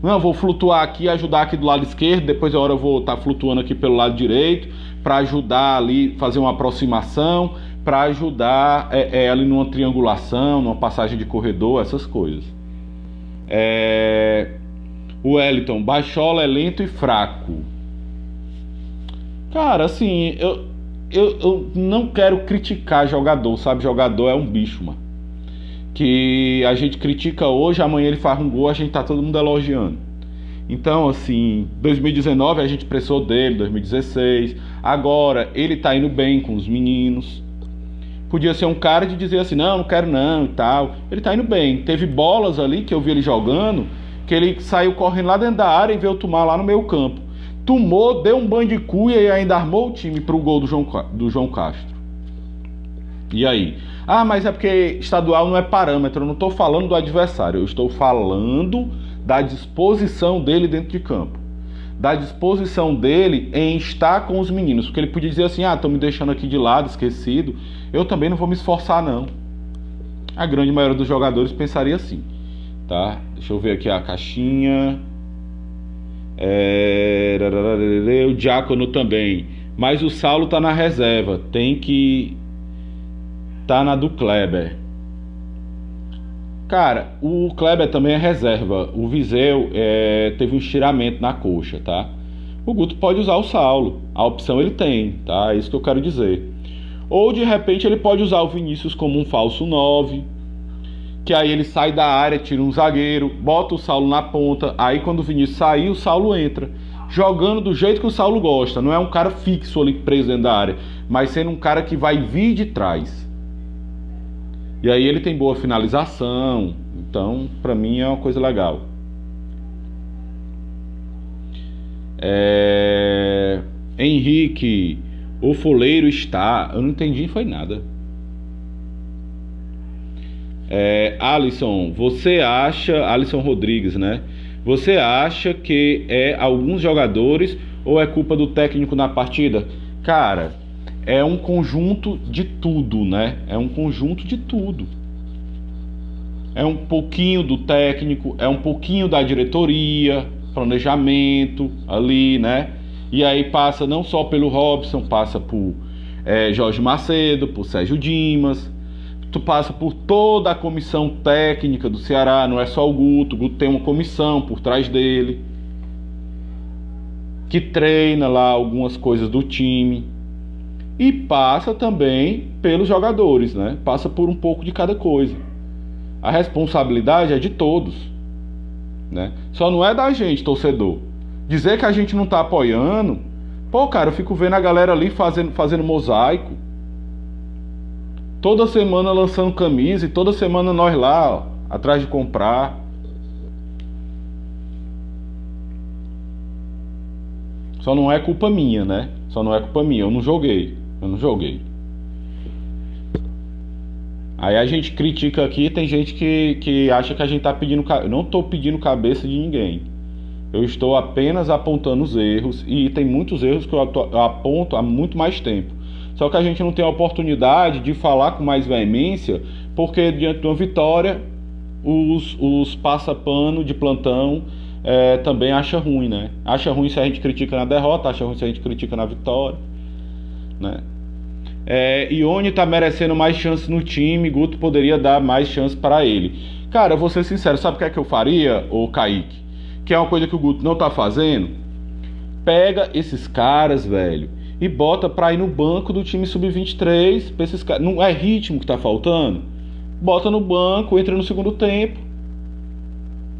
Não, eu vou flutuar aqui, ajudar aqui do lado esquerdo, depois a hora eu vou estar flutuando aqui pelo lado direito, para ajudar ali, fazer uma aproximação, para ajudar ali numa triangulação, numa passagem de corredor, essas coisas. O Wellington, Bachola é lento e fraco. Cara, assim, eu não quero criticar jogador, sabe? Jogador é um bicho, mano. Que a gente critica hoje, amanhã ele faz um gol, a gente tá todo mundo elogiando. Então, assim, 2019 a gente pressou dele, 2016. Agora, ele tá indo bem com os meninos. Podia ser um cara de dizer assim, não quero não e tal. Ele tá indo bem. Teve bolas ali que eu vi ele jogando, que ele saiu correndo lá dentro da área e veio tomar lá no meio campo. Tomou, deu um banho de cuia e ainda armou o time pro gol do João Castro. E aí? Ah, mas é porque estadual não é parâmetro. Eu não estou falando do adversário. Eu estou falando da disposição dele dentro de campo. Da disposição dele em estar com os meninos. Porque ele podia dizer assim, estão me deixando aqui de lado, esquecido. Eu também não vou me esforçar, não. A grande maioria dos jogadores pensaria assim. Tá? Deixa eu ver aqui a caixinha. O Diácono também. Mas o Saulo tá na reserva. Tem que... tá na do Kleber. Cara, o Kleber também é reserva. O Viseu teve um estiramento na coxa, tá? O Guto pode usar o Saulo. A opção ele tem, tá? É isso que eu quero dizer. Ou de repente ele pode usar o Vinícius como um falso 9. Que aí ele sai da área, tira um zagueiro, bota o Saulo na ponta. Aí quando o Vinícius sair, o Saulo entra. Jogando do jeito que o Saulo gosta. Não é um cara fixo ali preso dentro da área, mas sendo um cara que vai vir de trás. E aí ele tem boa finalização. Então, pra mim é uma coisa legal. Henrique, o Foleiro está... Eu não entendi, foi nada. Alisson, você acha... Alisson Rodrigues, né? Você acha que é alguns jogadores ou é culpa do técnico na partida? Cara... é um conjunto de tudo, né? É um conjunto de tudo. É um pouquinho do técnico, é um pouquinho da diretoria, planejamento ali, né? E aí passa não só pelo Robson, passa por Jorge Macedo, por Sérgio Dimas, tu passa por toda a comissão técnica do Ceará, não é só o Guto tem uma comissão por trás dele, que treina lá algumas coisas do time. E passa também pelos jogadores, né? Passa por um pouco de cada coisa. A responsabilidade é de todos, né? Só não é da gente, torcedor. Dizer que a gente não tá apoiando... Pô, cara, eu fico vendo a galera ali fazendo mosaico. Toda semana lançando camisa e toda semana nós lá, ó, atrás de comprar. Só não é culpa minha, né? Só não é culpa minha, eu não joguei. Aí a gente critica aqui, tem gente que acha que a gente tá pedindo... Eu não tô pedindo cabeça de ninguém. Eu estou apenas apontando os erros. E tem muitos erros que eu aponto há muito mais tempo. Só que a gente não tem a oportunidade de falar com mais veemência, porque diante de uma vitória, os passa-pano de plantão também acha ruim, né? Acha ruim se a gente critica na derrota, acha ruim se a gente critica na vitória, né? Ione tá merecendo mais chance no time, Guto poderia dar mais chance para ele. Cara, eu vou ser sincero, sabe o que é que eu faria, ô Kaique? Que é uma coisa que o Guto não tá fazendo? Pega esses caras, velho, e bota pra ir no banco do time sub-23 pra esses caras. Não é ritmo que tá faltando? Bota no banco, entra no segundo tempo.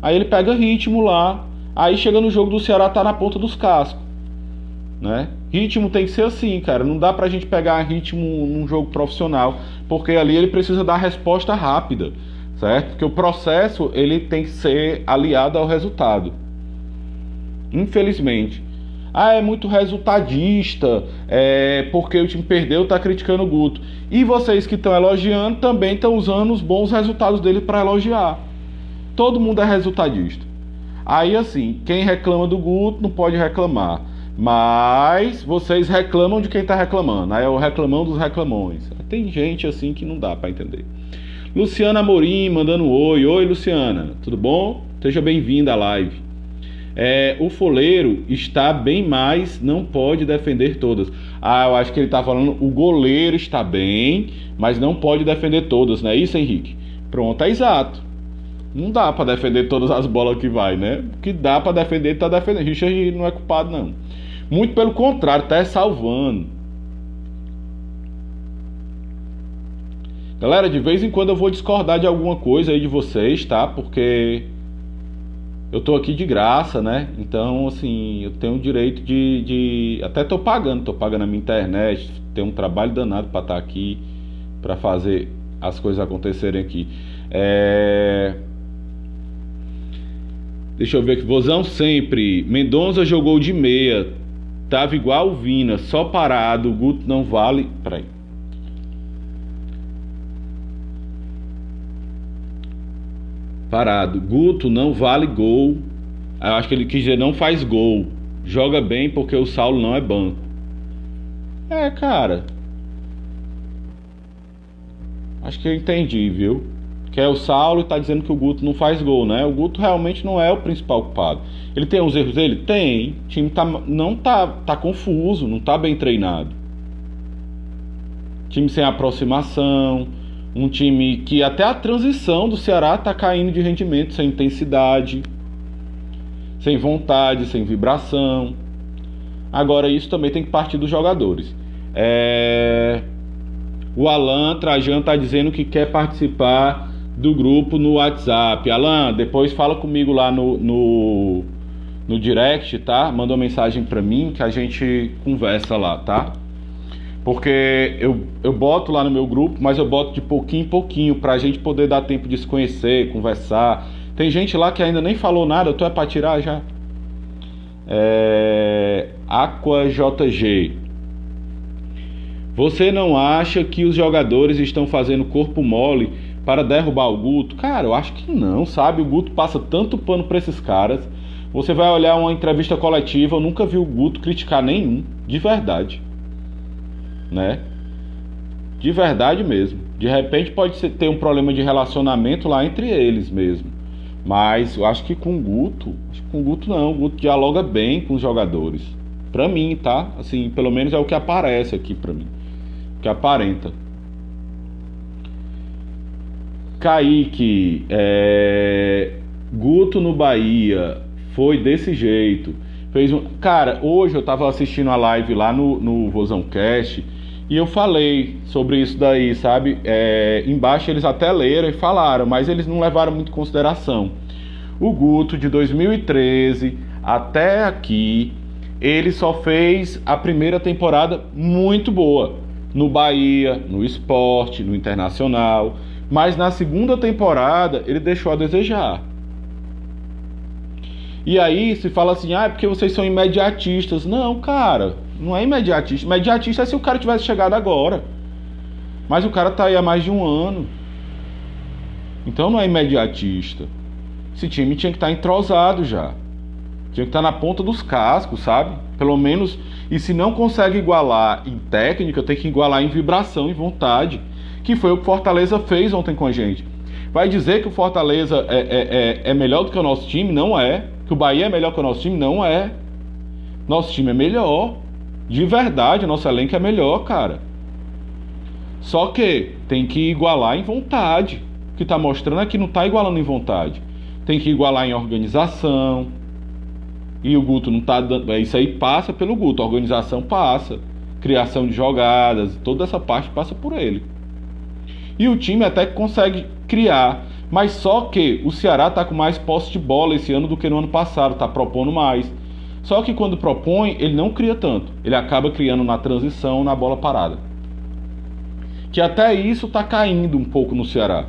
Aí ele pega ritmo lá. Aí chega no jogo do Ceará, tá na ponta dos cascos, né? Ritmo tem que ser assim, cara. Não dá pra gente pegar ritmo num jogo profissional, porque ali ele precisa dar resposta rápida, certo? Porque o processo, ele tem que ser aliado ao resultado. Infelizmente. Ah, é muito resultadista, porque o time perdeu, tá criticando o Guto. E vocês que estão elogiando também estão usando os bons resultados dele para elogiar. Todo mundo é resultadista. Aí assim, quem reclama do Guto não pode reclamar. Mas vocês reclamam de quem tá reclamando. Aí é o reclamão dos reclamões. Tem gente assim que não dá para entender. Luciana Amorim mandando um oi. Oi, Luciana, tudo bom? Seja bem-vinda à live. O Foleiro está bem, mas não pode defender todas. Ah, eu acho que ele está falando, o goleiro está bem, mas não pode defender todas, não é isso, Henrique? Pronto, é exato. Não dá para defender todas as bolas que vai, né? O que dá para defender, tá defendendo. Richard não é culpado, não. Muito pelo contrário, tá salvando. Galera, de vez em quando eu vou discordar de alguma coisa aí de vocês, tá? Porque eu tô aqui de graça, né? Então, assim, eu tenho o direito de... Até tô pagando a minha internet. Tenho um trabalho danado pra estar aqui, pra fazer as coisas acontecerem aqui. Deixa eu ver aqui. Vozão sempre. Mendonça jogou de meia. Tava igual o Vina, só parado. O Guto não vale... Peraí. Parado. Guto não vale gol. Eu acho que ele quis dizer não faz gol. Joga bem porque o Saulo não é banco. Cara. Acho que eu entendi, viu? Que é o Saulo e tá dizendo que o Guto não faz gol, né? O Guto realmente não é o principal culpado. Ele tem os erros dele? Tem. O time não tá confuso, não tá bem treinado. Time sem aproximação. Um time que até a transição do Ceará tá caindo de rendimento, sem intensidade, sem vontade, sem vibração. Agora isso também tem que partir dos jogadores. O Alan Trajano tá dizendo que quer participar do grupo no WhatsApp. Alan, depois fala comigo lá no direct, tá? Manda uma mensagem pra mim que a gente conversa lá, tá? Porque eu boto lá no meu grupo, mas eu boto de pouquinho em pouquinho, pra gente poder dar tempo de se conhecer, conversar. Tem gente lá que ainda nem falou nada, tu é pra tirar já? Aqua JG. Você não acha que os jogadores estão fazendo corpo mole para derrubar o Guto? Cara, eu acho que não, sabe? O Guto passa tanto pano pra esses caras. Você vai olhar uma entrevista coletiva, eu nunca vi o Guto criticar nenhum, de verdade. Né? De verdade mesmo. De repente pode ter um problema de relacionamento lá entre eles mesmo. Mas eu acho que com o Guto, não. O Guto dialoga bem com os jogadores. Pra mim, tá? Assim, pelo menos é o que aparece aqui pra mim. O que aparenta. Kaique, Guto no Bahia foi desse jeito. Cara, hoje eu tava assistindo a live lá no Vozão Cast. E eu falei sobre isso daí, sabe? Embaixo eles até leram e falaram, mas eles não levaram muito em consideração. O Guto, de 2013 até aqui, ele só fez a primeira temporada muito boa. No Bahia, no Sport, no Internacional. Mas na segunda temporada, ele deixou a desejar. E aí se fala assim, é porque vocês são imediatistas. Não, cara, não é imediatista. Imediatista é se o cara tivesse chegado agora. Mas o cara tá aí há mais de um ano. Então não é imediatista. Esse time tinha que estar entrosado já. Tinha que estar na ponta dos cascos, sabe? Pelo menos. E se não consegue igualar em técnica, tem que igualar em vibração, em vontade. Que foi o que o Fortaleza fez ontem com a gente. Vai dizer que o Fortaleza é melhor do que o nosso time? Não é. Que o Bahia é melhor que o nosso time? Não é. Nosso time é melhor. De verdade, nosso elenco é melhor, cara. Só que tem que igualar em vontade. O que tá mostrando é que não tá igualando em vontade. Tem que igualar em organização. E o Guto não tá dando... Isso aí passa pelo Guto. A organização passa. Criação de jogadas. Toda essa parte passa por ele. E o time até que consegue criar. Mas só que o Ceará tá com mais posse de bola esse ano do que no ano passado. Tá propondo mais. Só que quando propõe, ele não cria tanto. Ele acaba criando na transição, na bola parada. Que até isso tá caindo um pouco no Ceará.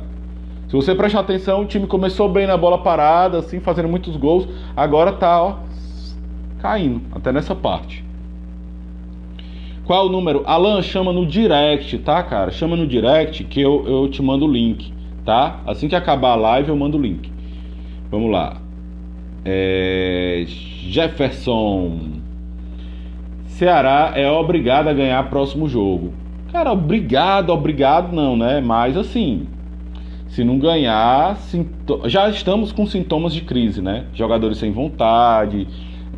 Se você prestar atenção, o time começou bem na bola parada, assim, fazendo muitos gols. Agora tá, caindo, até nessa parte. Qual é o número? Alan, chama no direct, tá, cara? Chama no direct que eu te mando o link, tá? Assim que acabar a live, eu mando o link. Vamos lá. Jefferson. Ceará é obrigado a ganhar próximo jogo. Cara, obrigado não, né? Mas assim, se não ganhar, já estamos com sintomas de crise, né? Jogadores sem vontade,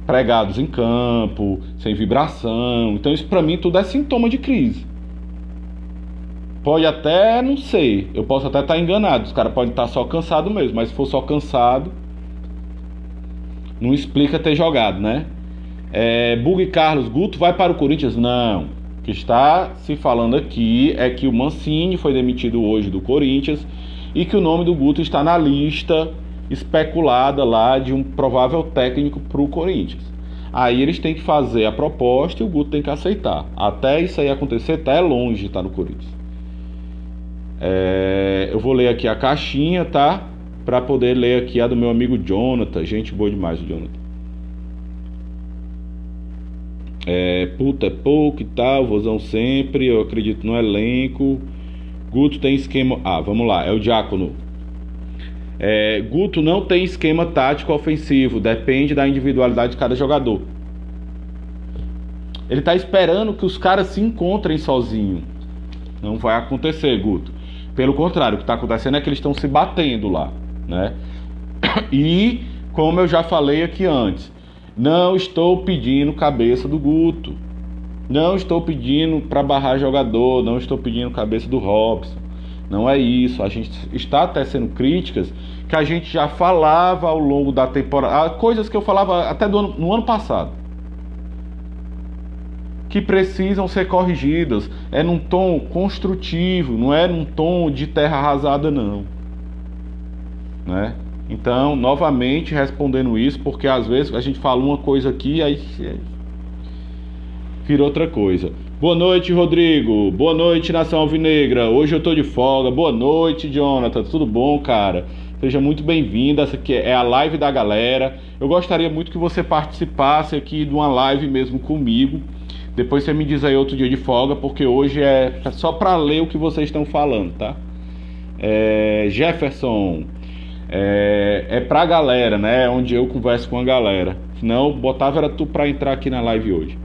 pregados em campo, sem vibração. Então isso pra mim tudo é sintoma de crise. Pode até, não sei, eu posso até estar enganado. Os caras podem estar só cansados mesmo, mas se for só cansado, não explica ter jogado, né? Bug Carlos, Guto vai para o Corinthians? Não. O que está se falando aqui é que o Mancini foi demitido hoje do Corinthians e que o nome do Guto está na lista especulada lá de um provável técnico para o Corinthians. Aí eles têm que fazer a proposta e o Guto tem que aceitar. Até isso aí acontecer, tá longe de estar no Corinthians. Eu vou ler aqui a caixinha, tá? Para poder ler aqui a do meu amigo Jonathan. Gente boa demais, o Jonathan. Puta, é pouco e tal, vozão sempre, eu acredito no elenco. Guto tem esquema... vamos lá, é o Diácono. Guto não tem esquema tático ofensivo, depende da individualidade de cada jogador. Ele tá esperando que os caras se encontrem sozinhos. Não vai acontecer, Guto. Pelo contrário, o que tá acontecendo é que eles estão se batendo lá, né? E, como eu já falei aqui antes, não estou pedindo cabeça do Guto. Não estou pedindo para barrar jogador. Não estou pedindo cabeça do Robson. Não é isso. A gente está tecendo críticas que a gente já falava ao longo da temporada. Coisas que eu falava até no ano passado. Que precisam ser corrigidas. É num tom construtivo. Não é num tom de terra arrasada, não. Né? Então, novamente respondendo isso, porque às vezes a gente fala uma coisa aqui e aí vira outra coisa. Boa noite, Rodrigo. Boa noite, Nação Alvinegra. Hoje eu tô de folga. Boa noite, Jonathan. Tudo bom, cara? Seja muito bem-vindo. Essa aqui é a live da galera. Eu gostaria muito que você participasse aqui de uma live mesmo comigo. Depois você me diz aí outro dia de folga, porque hoje é só para ler o que vocês estão falando, tá? Jefferson... pra galera, né? Onde eu converso com a galera. Senão, botava era tu pra entrar aqui na live hoje.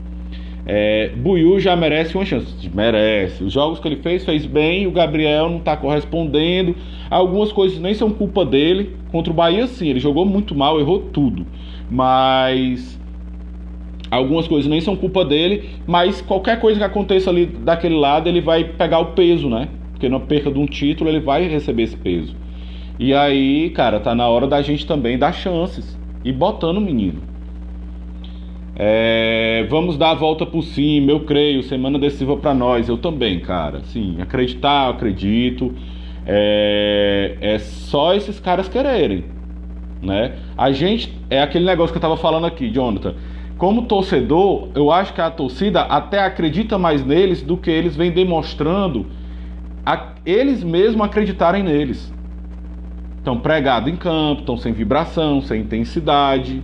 Buiú já merece uma chance. Merece. Os jogos que ele fez bem. O Gabriel não tá correspondendo. Algumas coisas nem são culpa dele. Contra o Bahia, sim, ele jogou muito mal, errou tudo. Mas algumas coisas nem são culpa dele. Mas qualquer coisa que aconteça ali daquele lado, ele vai pegar o peso, né? Porque na perca de um título, ele vai receber esse peso. E aí, cara, tá na hora da gente também dar chances. E botando o menino. Vamos dar a volta por cima, eu creio. Semana decisiva pra nós. Eu também, cara. Sim, acreditar, eu acredito. É só esses caras quererem, né? A gente... É aquele negócio que eu tava falando aqui, Jonathan. Como torcedor, eu acho que a torcida até acredita mais neles do que eles vêm demonstrando eles mesmos acreditarem neles. Estão pregados em campo, estão sem vibração, sem intensidade,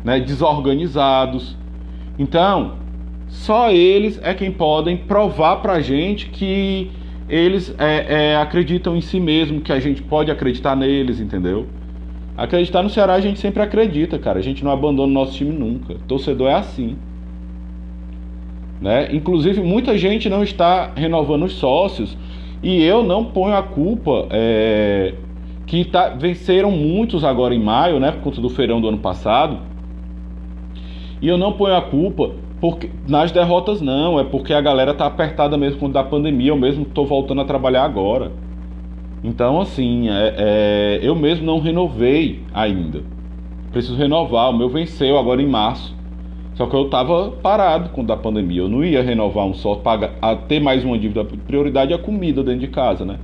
né, desorganizados. Então, só eles é quem podem provar pra gente que eles acreditam em si mesmo, que a gente pode acreditar neles, entendeu? Acreditar no Ceará a gente sempre acredita, cara. A gente não abandona o nosso time nunca. Torcedor é assim, né? Inclusive, muita gente não está renovando os sócios e eu não ponho a culpa... que venceram muitos agora em maio, né, por conta do feirão do ano passado. E eu não ponho a culpa nas derrotas, não. É porque a galera tá apertada mesmo com da pandemia. Eu mesmo tô voltando a trabalhar agora. Então, assim, eu mesmo não renovei ainda. Preciso renovar. O meu venceu agora em março. Só que eu tava parado com da pandemia. Eu não ia renovar um só, ter mais uma dívida. Prioridade é a comida dentro de casa, né?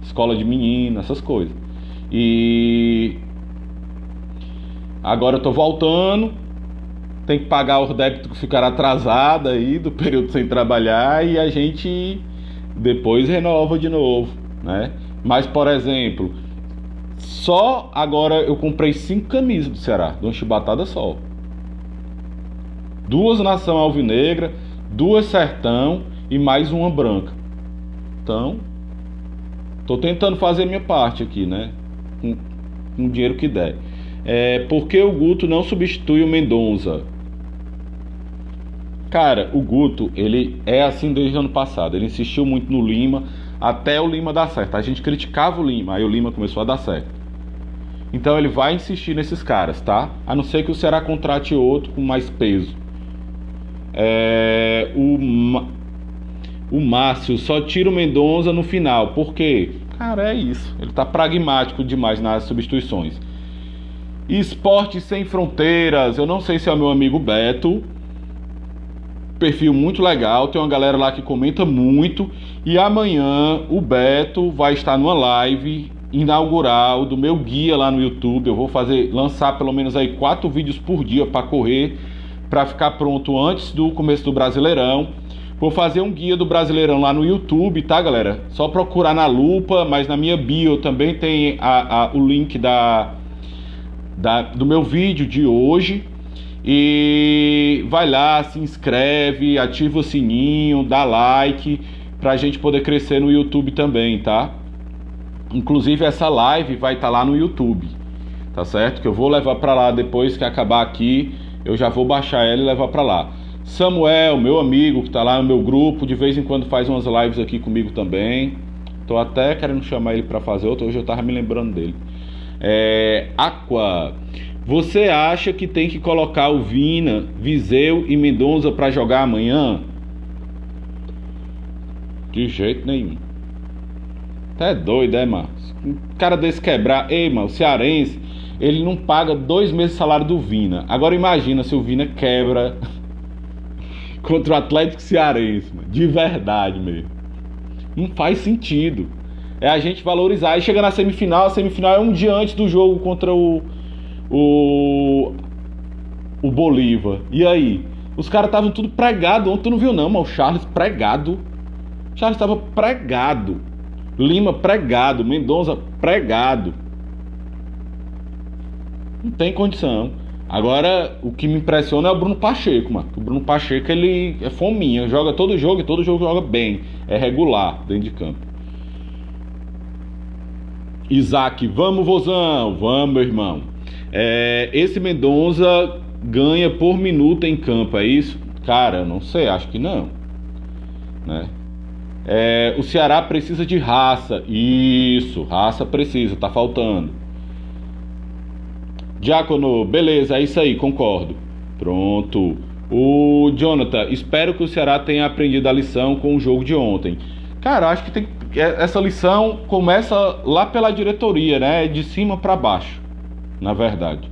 Escola de menina, essas coisas. E agora eu tô voltando. tem que pagar os débitos que ficaram atrasados aí do período sem trabalhar e a gente depois renova de novo, né? Mas, por exemplo, só agora eu comprei 5 camisas do Ceará, de uma chibatada só. 2 nação alvinegra, 2 sertão e mais uma branca. Então, tô tentando fazer a minha parte aqui, né? Com o dinheiro que der. Por que o Guto não substitui o Mendonça? Cara, o Guto, ele é assim desde o ano passado. Ele insistiu muito no Lima, até o Lima dar certo. A gente criticava o Lima, aí o Lima começou a dar certo. Então ele vai insistir nesses caras, tá? A não ser que o Ceará contrate outro com mais peso. O Márcio só tira o Mendonça no final. Por quê? Cara, é isso. Ele tá pragmático demais nas substituições. Esporte Sem Fronteiras. Eu não sei se é o meu amigo Beto. Perfil muito legal, tem uma galera lá que comenta muito. E amanhã o Beto vai estar numa live inaugural do meu guia lá no YouTube. Eu vou lançar pelo menos aí 4 vídeos por dia para correr, para ficar pronto antes do começo do Brasileirão. Vou fazer um guia do Brasileirão lá no YouTube, tá, galera? Só procurar na lupa, mas na minha bio também tem o link do meu vídeo de hoje. E vai lá, se inscreve, ativa o sininho, dá like, pra gente poder crescer no YouTube também, tá? Inclusive essa live vai estar lá no YouTube, tá certo? Que eu vou levar pra lá depois que acabar aqui, eu já vou baixar ela e levar pra lá. Samuel, meu amigo, que tá lá no meu grupo, de vez em quando faz umas lives aqui comigo também. Tô até querendo chamar ele pra fazer outra, hoje eu tava me lembrando dele. Aqua... Você acha que tem que colocar o Vina, Viseu e Mendonça para jogar amanhã? De jeito nenhum. Tá doido, mano? Um cara desse quebrar... Ei, mano, o cearense, ele não paga 2 meses de salário do Vina. Agora imagina se o Vina quebra contra o Atlético Cearense, mano. De verdade mesmo. Não faz sentido. É a gente valorizar. Aí chega na semifinal, a semifinal é um dia antes do jogo contra o Bolívar. E aí? Os caras estavam tudo pregado. Ontem tu não viu não, mas o Charles pregado. O Charles estava pregado. Lima pregado. Mendonça pregado. Não tem condição. Agora, o que me impressiona é o Bruno Pacheco, mano. O Bruno Pacheco, ele é fominha. Joga todo jogo e todo jogo joga bem. É regular dentro de campo. Isaac, vamos, Vozão. Vamos, meu irmão. Esse Mendonça ganha por minuto em campo, é isso? Cara, não sei, acho que não, né? O Ceará precisa de raça. Isso, raça precisa, tá faltando. Diácono, beleza, é isso aí, concordo. Pronto. O Jonathan, espero que o Ceará tenha aprendido a lição com o jogo de ontem. Cara, acho que essa lição começa lá pela diretoria, né? De cima para baixo. Na verdade,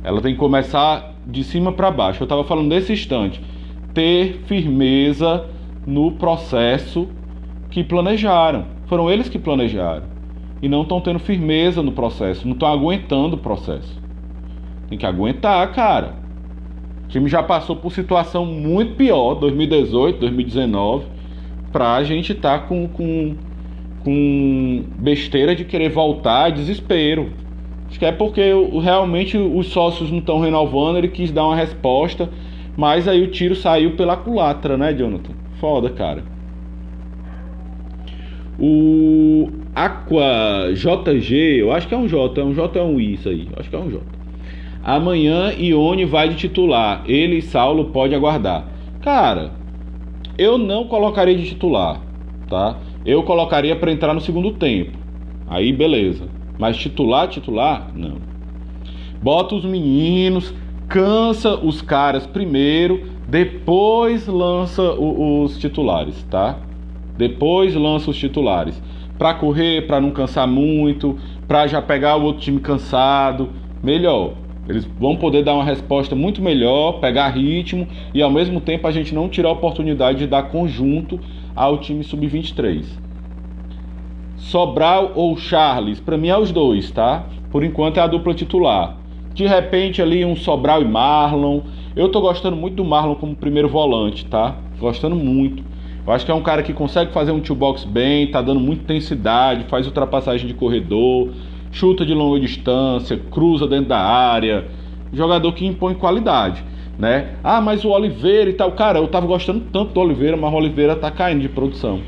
ela tem que começar de cima para baixo. Eu estava falando nesse instante, ter firmeza no processo que planejaram. Foram eles que planejaram e não estão tendo firmeza no processo, não estão aguentando o processo. Tem que aguentar, cara. O time já passou por situação muito pior, 2018, 2019, pra gente estar com besteira de querer voltar, desespero. Acho que é porque realmente os sócios não estão renovando, ele quis dar uma resposta, mas aí o tiro saiu pela culatra, né, Jonathan? Foda, cara. O Aqua JG, eu acho que é um J, é um I isso aí, acho que é um J. Amanhã Ione vai de titular, ele e Saulo pode aguardar. Cara, eu não colocaria de titular, tá? Eu colocaria para entrar no segundo tempo, aí beleza. Mas titular, não. Bota os meninos, cansa os caras primeiro, depois lança os titulares, tá? Depois lança os titulares. Pra correr, pra não cansar muito, pra já pegar o outro time cansado, melhor. Eles vão poder dar uma resposta muito melhor, pegar ritmo e ao mesmo tempo a gente não tirar a oportunidade de dar conjunto ao time sub-23. Sobral ou Charles? Pra mim é os dois, tá? Por enquanto é a dupla titular. De repente ali um Sobral e Marlon, Eu tô gostando muito do Marlon como primeiro volante, tá? Gostando muito. Eu acho que é um cara que consegue fazer um toolbox bem, tá dando muita intensidade, faz ultrapassagem de corredor, chuta de longa distância, cruza dentro da área. Jogador que impõe qualidade, né? Ah, mas o Oliveira e tal. Cara, eu tava gostando tanto do Oliveira, mas o Oliveira tá caindo de produção.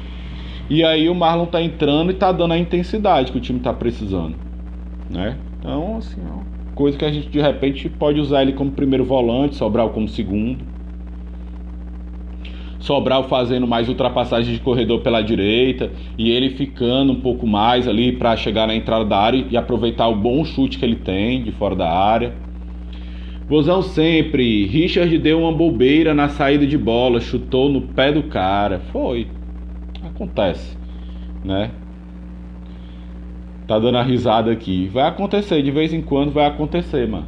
E aí o Marlon tá entrando e tá dando a intensidade que o time tá precisando, né? Então, assim, ó, coisa que a gente de repente pode usar ele como primeiro volante, Sobral como segundo. Sobral fazendo mais ultrapassagem de corredor pela direita e ele ficando um pouco mais ali para chegar na entrada da área e aproveitar o bom chute que ele tem de fora da área. Vozão sempre, Richard deu uma bobeira na saída de bola, chutou no pé do cara. Foi. Acontece, né? Tá dando a risada aqui. Vai acontecer, de vez em quando vai acontecer, mano.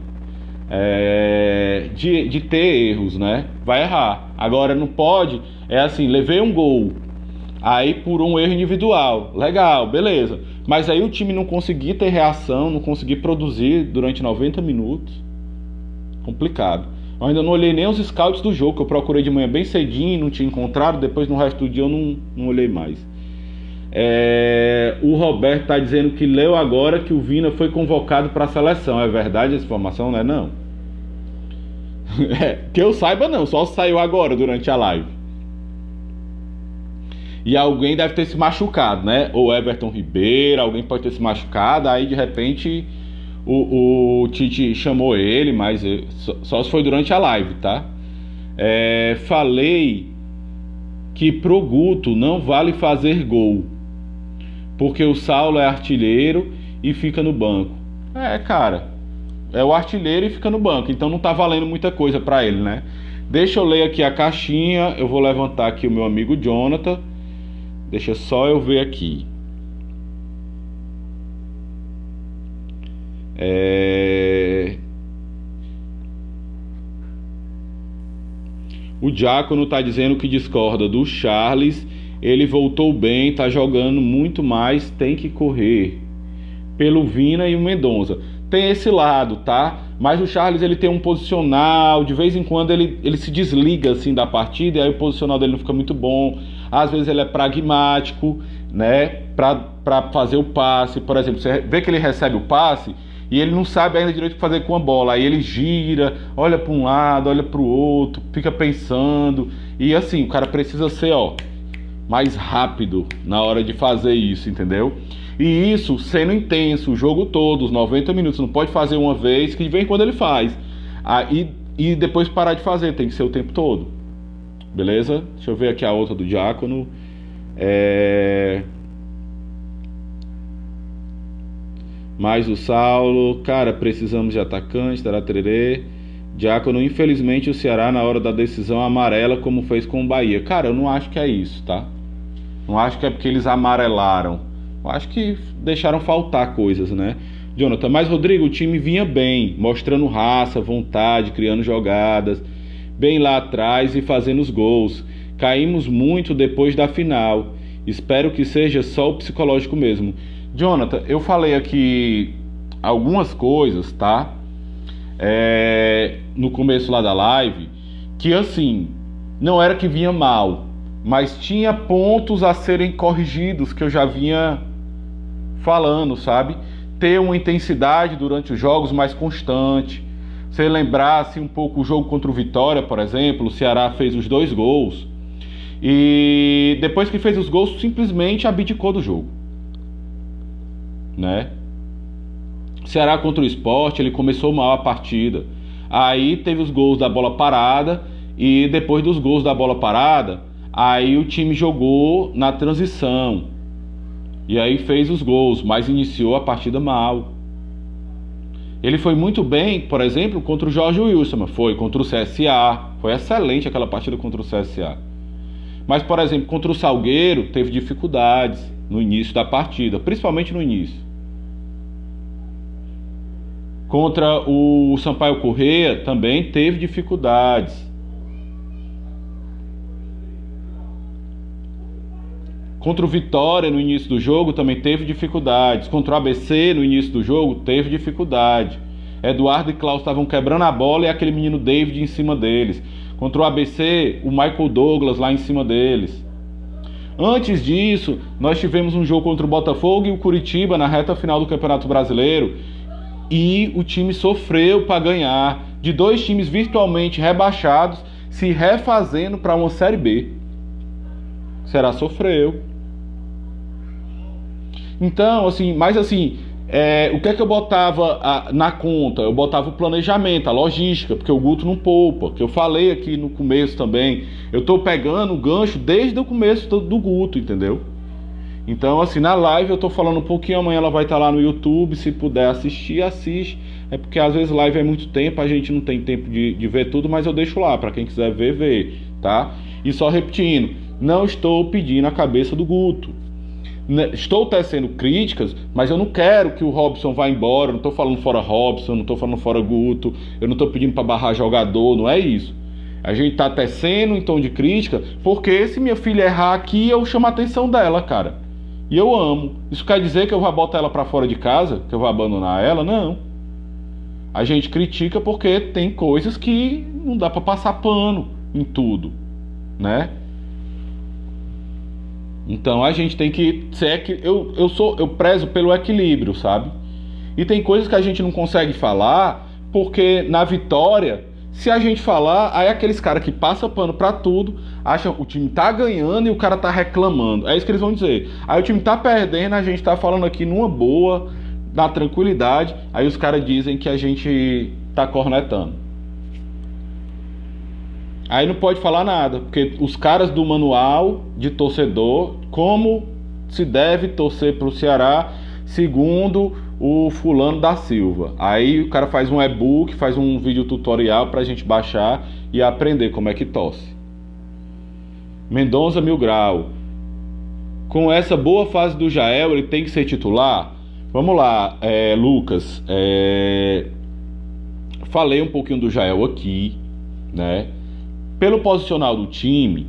De ter erros, né? Vai errar. Agora não pode, é assim, levei um gol. Aí por um erro individual. Legal, beleza. Mas aí o time não conseguir ter reação, não conseguir produzir durante 90 minutos. Complicado. Eu ainda não olhei nem os scouts do jogo, que eu procurei de manhã bem cedinho, não tinha encontrado. Depois no resto do dia eu não olhei mais. O Roberto está dizendo que leu agora que o Vina foi convocado para a seleção. É verdade essa informação, né? Não. Que eu saiba não, só saiu agora durante a live. E alguém deve ter se machucado, né? Ou Everton Ribeiro, alguém pode ter se machucado. Aí de repente o Tite chamou ele, mas só se foi durante a live, tá? Falei que pro Guto não vale fazer gol, porque o Saulo é artilheiro e fica no banco. Cara, é o artilheiro e fica no banco, então não tá valendo muita coisa pra ele, né? Deixa eu ler aqui a caixinha, eu vou levantar aqui o meu amigo Jonathan. Deixa só eu ver aqui. O Diácono tá dizendo que discorda do Charles. Ele voltou bem, tá jogando muito mais, tem que correr. Pelo Vina e o Mendonça. Tem esse lado, tá? Mas o Charles, ele tem um posicional, de vez em quando ele se desliga assim da partida, e aí o posicional dele não fica muito bom. Às vezes ele é pragmático, né? Pra fazer o passe. Por exemplo, você vê que ele recebe o passe e ele não sabe ainda direito o que fazer com a bola. Aí ele gira, olha para um lado, olha para o outro, fica pensando. E assim, o cara precisa ser, mais rápido na hora de fazer isso, entendeu? E isso sendo intenso o jogo todo, os 90 minutos. Não pode fazer uma vez, que de vez em quando ele faz. E depois parar de fazer, tem que ser o tempo todo. Beleza? Deixa eu ver aqui a outra do Diácono. Mais o Saulo. Cara, precisamos de atacante. Tererê. Diácono, infelizmente o Ceará na hora da decisão amarela, como fez com o Bahia. Cara, eu não acho que é isso, tá? Não acho que é porque eles amarelaram. Eu acho que deixaram faltar coisas, né? Jonathan, mas Rodrigo, o time vinha bem, mostrando raça, vontade, criando jogadas, bem lá atrás e fazendo os gols. Caímos muito depois da final. Espero que seja só o psicológico mesmo. Jonathan, eu falei aqui algumas coisas, tá? No começo lá da live, que assim, não era que vinha mal, mas tinha pontos a serem corrigidos, que eu já vinha falando, sabe? Ter uma intensidade durante os jogos mais constante. Se lembrasse um pouco o jogo contra o Vitória, por exemplo, o Ceará fez os 2 gols e depois que fez os gols simplesmente abdicou do jogo, né? Ceará contra o Sport, ele começou mal a partida, aí teve os gols da bola parada e depois dos gols da bola parada, aí o time jogou na transição e aí fez os gols, mas iniciou a partida mal. Ele foi muito bem, por exemplo, contra o Jorge Wilson, foi contra o CSA, foi excelente aquela partida contra o CSA. Mas, por exemplo, contra o Salgueiro, teve dificuldades no início da partida, principalmente no início. Contra o Sampaio Corrêa também teve dificuldades. Contra o Vitória no início do jogo também teve dificuldades. Contra o ABC no início do jogo teve dificuldade. Eduardo e Klaus estavam quebrando a bola e aquele menino David em cima deles. Contra o ABC, o Michael Douglas lá em cima deles. Antes disso, nós tivemos um jogo contra o Botafogo e o Curitiba na reta final do Campeonato Brasileiro e o time sofreu para ganhar, de dois times virtualmente rebaixados se refazendo para uma Série B. O Ceará sofreu. Então, assim, mas assim, o que é que eu botava na conta? Eu botava o planejamento, a logística, porque o Guto não poupa, que eu falei aqui no começo também. Eu tô pegando o gancho desde o começo do Guto, entendeu? Então, assim, na live eu tô falando um pouquinho, amanhã ela vai estar lá no YouTube, se puder assistir, assiste. É porque às vezes live é muito tempo, a gente não tem tempo de ver tudo, mas eu deixo lá, para quem quiser ver, tá? E só repetindo, não estou pedindo a cabeça do Guto. Estou tecendo críticas, mas eu não quero que o Robson vá embora. Eu não estou falando fora Robson, não estou falando fora Guto, eu não estou pedindo para barrar jogador, não é isso. A gente está tecendo em tom de crítica, porque se minha filha errar aqui, eu chamo a atenção dela, cara. E eu amo. Isso quer dizer que eu vou botar ela para fora de casa? Que eu vou abandonar ela? Não. A gente critica porque tem coisas que não dá para passar pano em tudo, né? Então a gente tem que ser, eu prezo pelo equilíbrio, sabe? E tem coisas que a gente não consegue falar porque na vitória, se a gente falar, aí aqueles caras que passam pano pra tudo, acham que o time tá ganhando e o cara tá reclamando. É isso que eles vão dizer. Aí o time tá perdendo, a gente tá falando aqui numa boa, na tranquilidade, aí os caras dizem que a gente tá cornetando. Aí não pode falar nada, porque os caras do manual de torcedor, como se deve torcer pro Ceará, segundo o fulano da Silva. Aí o cara faz um e-book, faz um vídeo tutorial pra gente baixar e aprender como é que torce. Mendonça Mil Grau. Com essa boa fase do Jael, ele tem que ser titular? Vamos lá, Lucas. Falei um pouquinho do Jael aqui, né? Pelo posicional do time,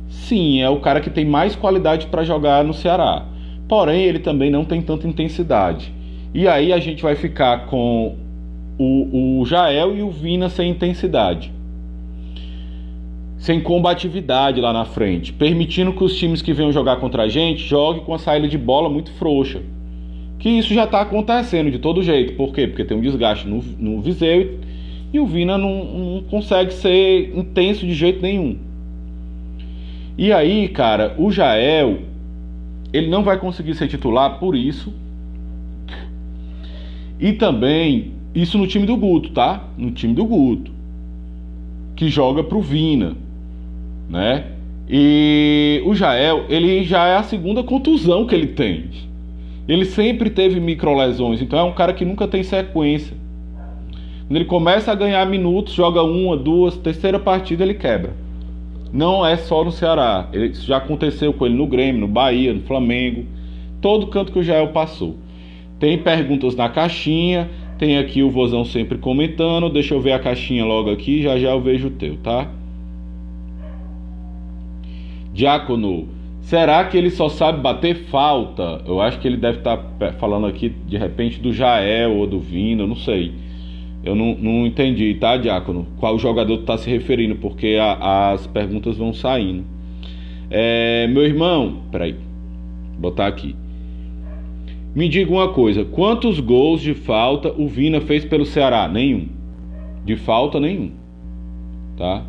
sim, é o cara que tem mais qualidade para jogar no Ceará. Porém, ele também não tem tanta intensidade. E aí a gente vai ficar com o Jael e o Vina sem intensidade. Sem combatividade lá na frente. Permitindo que os times que venham jogar contra a gente joguem com a saída de bola muito frouxa. Que isso já está acontecendo de todo jeito. Por quê? Porque tem um desgaste no Viseu e o Vina não consegue ser intenso de jeito nenhum. E aí, cara, o Jael, ele não vai conseguir ser titular por isso. E também, isso no time do Guto, tá? No time do Guto, que joga pro Vina, né? E o Jael, ele já é a segunda contusão que ele tem. Ele sempre teve microlesões, então é um cara que nunca tem sequência. Quando ele começa a ganhar minutos, joga uma, duas, terceira partida, ele quebra. Não é só no Ceará. Isso já aconteceu com ele no Grêmio, no Bahia, no Flamengo. Todo canto que o Jael passou. Tem perguntas na caixinha. Tem aqui o Vozão sempre comentando. Deixa eu ver a caixinha logo aqui. Já eu vejo o teu, tá? Diácono, será que ele só sabe bater falta? Eu acho que ele deve estar falando aqui, de repente, do Jael ou do Vina, eu não sei. Eu não entendi, tá, Diácono? Qual jogador tu tá se referindo, porque as perguntas vão saindo. Meu irmão, peraí, vou botar aqui. Me diga uma coisa, quantos gols de falta o Vina fez pelo Ceará? Nenhum. De falta, nenhum. Tá?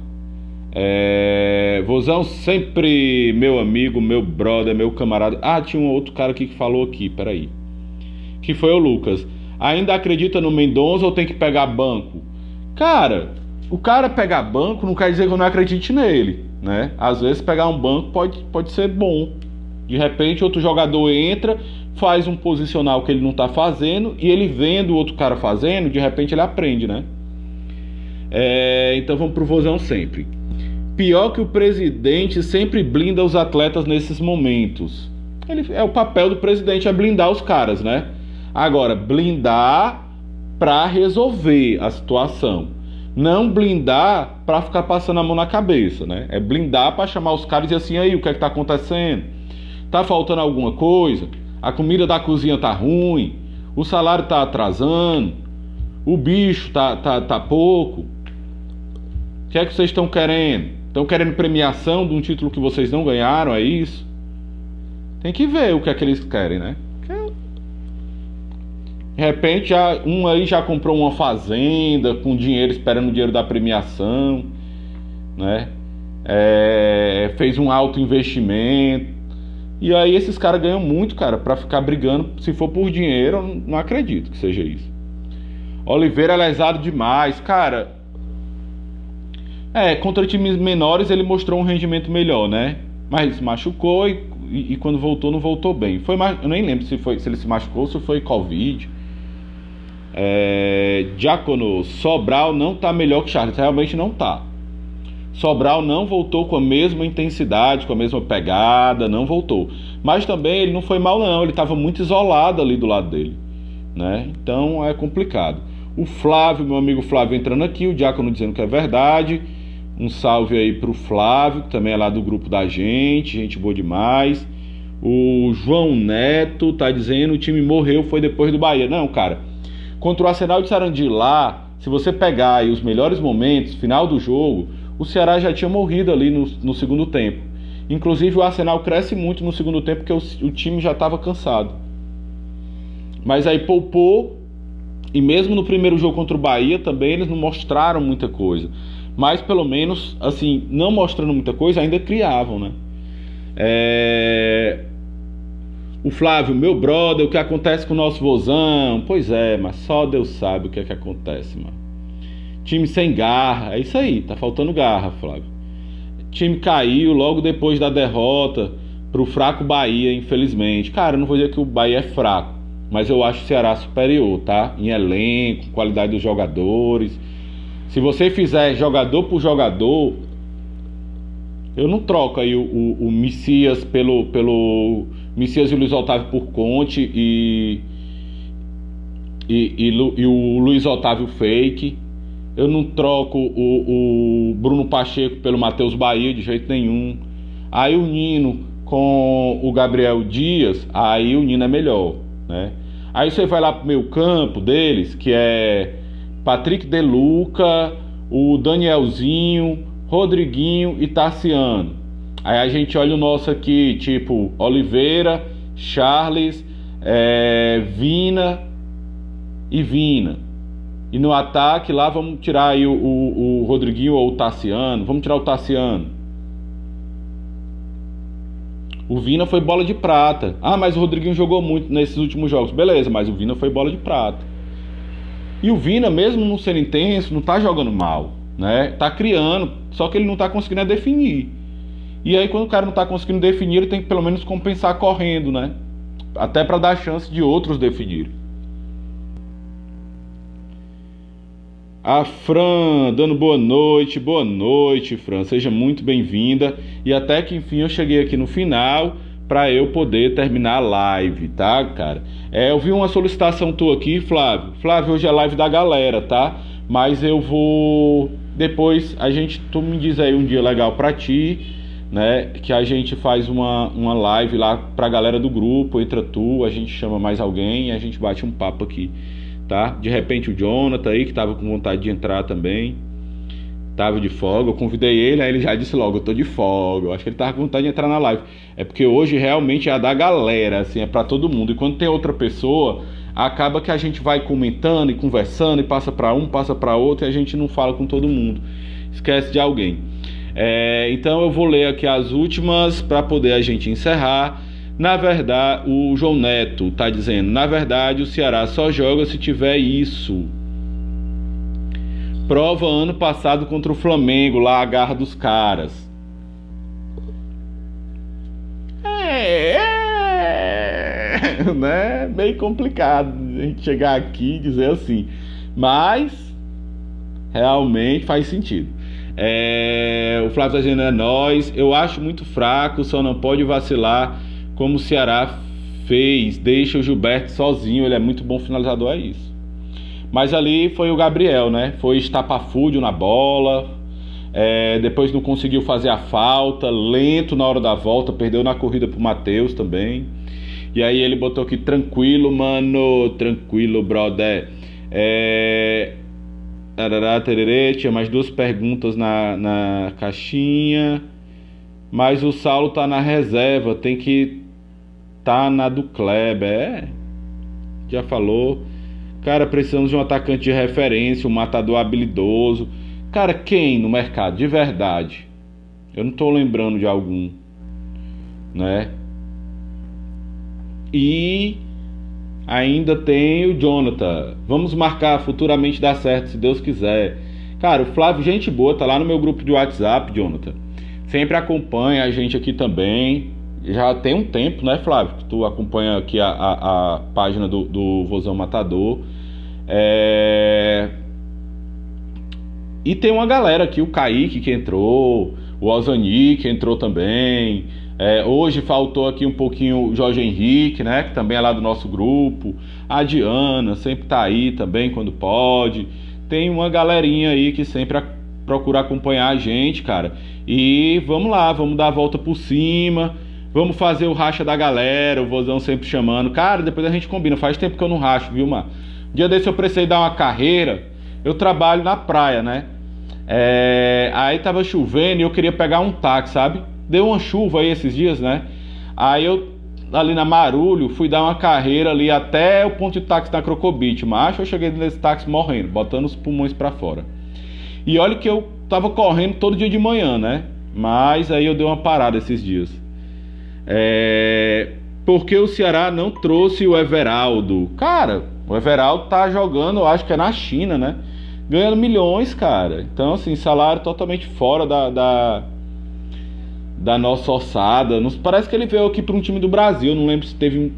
Vozão sempre meu amigo, meu brother, meu camarada. Ah, tinha um outro cara aqui que falou aqui, peraí. Que foi o Lucas. Ainda acredita no Mendonça ou tem que pegar banco? Cara, o cara pegar banco não quer dizer que eu não acredite nele, né? Às vezes pegar um banco pode ser bom. De repente outro jogador entra, faz um posicional que ele não tá fazendo e ele vendo o outro cara fazendo, de repente ele aprende, né? Então vamos pro Vozão sempre. Pior que o presidente sempre blinda os atletas nesses momentos. O papel do presidente é blindar os caras, né? Agora, blindar para resolver a situação. Não blindar para ficar passando a mão na cabeça, né? É blindar para chamar os caras e dizer assim, aí, o que é que tá acontecendo? Tá faltando alguma coisa? A comida da cozinha tá ruim? O salário tá atrasando? O bicho tá pouco. O que é que vocês estão querendo? Estão querendo premiação de um título que vocês não ganharam, é isso? Tem que ver o que é que eles querem, né? De repente, um aí já comprou uma fazenda com dinheiro, esperando o dinheiro da premiação, né? Fez um alto investimento. E aí esses caras ganham muito, cara, pra ficar brigando. Se for por dinheiro, eu não acredito que seja isso. Oliveira é lesado demais, cara. Contra times menores ele mostrou um rendimento melhor, né? Mas se machucou e quando voltou, não voltou bem. Eu nem lembro se ele se machucou ou se foi Covid. Diácono, Sobral não tá melhor que Charles. Realmente não tá. Sobral não voltou com a mesma intensidade, com a mesma pegada, não voltou. Mas também ele não foi mal não, ele estava muito isolado ali do lado dele, né? Então é complicado. O Flávio, meu amigo Flávio entrando aqui, o Diácono dizendo que é verdade. Um salve aí pro Flávio, que também é lá do grupo da gente boa demais. O João Neto tá dizendo o time morreu, foi depois do Bahia. Não, cara, contra o Arsenal de Sarandi lá, se você pegar aí os melhores momentos, final do jogo, o Ceará já tinha morrido ali no segundo tempo. Inclusive o Arsenal cresce muito no segundo tempo porque o time já estava cansado. Mas aí poupou, e mesmo no primeiro jogo contra o Bahia também eles não mostraram muita coisa. Mas pelo menos, assim, não mostrando muita coisa, ainda criavam, né? O Flávio, meu brother, o que acontece com o nosso vozão? Pois é, mas só Deus sabe o que é que acontece, mano. Time sem garra, é isso aí, tá faltando garra, Flávio. Time caiu logo depois da derrota pro fraco Bahia, infelizmente. Cara, eu não vou dizer que o Bahia é fraco, mas eu acho o Ceará superior, tá? Em elenco, qualidade dos jogadores. Se você fizer jogador por jogador, eu não troco aí o Messias pelo Messias e o Luiz Otávio por Conte e o Luiz Otávio fake. Eu não troco o Bruno Pacheco pelo Matheus Bahia de jeito nenhum. Aí o Nino com o Gabriel Dias, aí o Nino é melhor, né? Aí você vai lá pro meio campo deles, que é Patrick De Luca, o Danielzinho, Rodriguinho e Tassiano. Aí a gente olha o nosso aqui, tipo Oliveira, Charles, Vina e Vina. E no ataque lá vamos tirar aí o Rodriguinho ou o Tassiano. Vamos tirar o Tassiano. O Vina foi bola de prata. Ah, mas o Rodriguinho jogou muito nesses últimos jogos. Beleza, mas o Vina foi bola de prata. E o Vina, mesmo não sendo intenso, não tá jogando mal, né? Tá criando, só que ele não tá conseguindo definir. E aí quando o cara não tá conseguindo definir, ele tem que pelo menos compensar correndo, né? Até para dar chance de outros definirem. A Fran dando boa noite, Fran, seja muito bem-vinda. E até que enfim eu cheguei aqui no final para eu poder terminar a live, tá, cara? Eu vi uma solicitação tua aqui, Flávio. Flávio, hoje é live da galera, tá? Mas eu vou... Depois tu me diz aí um dia legal pra ti, né? Que a gente faz uma live lá pra galera do grupo, entra tu, a gente chama mais alguém e a gente bate um papo aqui. Tá? De repente o Jonathan aí, que tava com vontade de entrar também, tava de folga, eu convidei ele, aí ele já disse logo, eu tô de folga, eu acho que ele tava com vontade de entrar na live, é porque hoje realmente é a da galera, assim, é pra todo mundo, e quando tem outra pessoa, acaba que a gente vai comentando e conversando, e passa pra um, passa pra outro, e a gente não fala com todo mundo, esquece de alguém. Então eu vou ler aqui as últimas para poder a gente encerrar. Na verdade, o João Neto está dizendo, na verdade o Ceará só joga se tiver isso. Prova ano passado contra o Flamengo, lá a garra dos caras. Né? Bem complicado a gente chegar aqui e dizer assim. Mas, realmente faz sentido. O Flávio está dizendo, é nóis. Eu acho muito fraco, só não pode vacilar como o Ceará fez, deixa o Gilberto sozinho, ele é muito bom finalizador, é isso. Mas ali foi o Gabriel, né? Foi estapafúrdio na bola, depois não conseguiu fazer a falta, lento na hora da volta, perdeu na corrida pro Matheus também. E aí ele botou aqui, tranquilo, mano, tranquilo, brother. Arará, tererê, tinha mais duas perguntas na caixinha. Mas o Saulo tá na reserva, tem que tá na do Kleber. Já falou. Cara, precisamos de um atacante de referência, um matador habilidoso. Cara, quem no mercado? De verdade. Eu não tô lembrando de algum, né? E ainda tem o Jonathan. Vamos marcar, futuramente dá certo, se Deus quiser. Cara, o Flávio, gente boa, tá lá no meu grupo de WhatsApp, Jonathan. Sempre acompanha a gente aqui também. Já tem um tempo, né, Flávio? Que tu acompanha aqui a página do Vozão Matador. E tem uma galera aqui, o Kaique que entrou, o Alzani que entrou também. Hoje faltou aqui um pouquinho o Jorge Henrique, né? Que também é lá do nosso grupo. A Diana sempre tá aí também quando pode. Tem uma galerinha aí que sempre procura acompanhar a gente, cara. E vamos lá, vamos dar a volta por cima. Vamos fazer o racha da galera, o Vozão sempre chamando. Cara, depois a gente combina. Faz tempo que eu não racho, viu, mano? Dia desse eu precisei dar uma carreira. Eu trabalho na praia, né? Aí tava chovendo e eu queria pegar um táxi, sabe? Deu uma chuva aí esses dias, né? Aí eu, ali na Marulho, fui dar uma carreira ali até o ponto de táxi da Crocobit. Macho, eu cheguei nesse táxi morrendo, botando os pulmões pra fora. E olha que eu tava correndo todo dia de manhã, né? Mas aí eu dei uma parada esses dias. Porque o Ceará não trouxe o Everaldo. Cara, o Everaldo tá jogando, eu acho que é na China, né? Ganhando milhões, cara. Então, assim, salário totalmente fora da nossa ossada. Parece que ele veio aqui para um time do Brasil. Eu não lembro se teve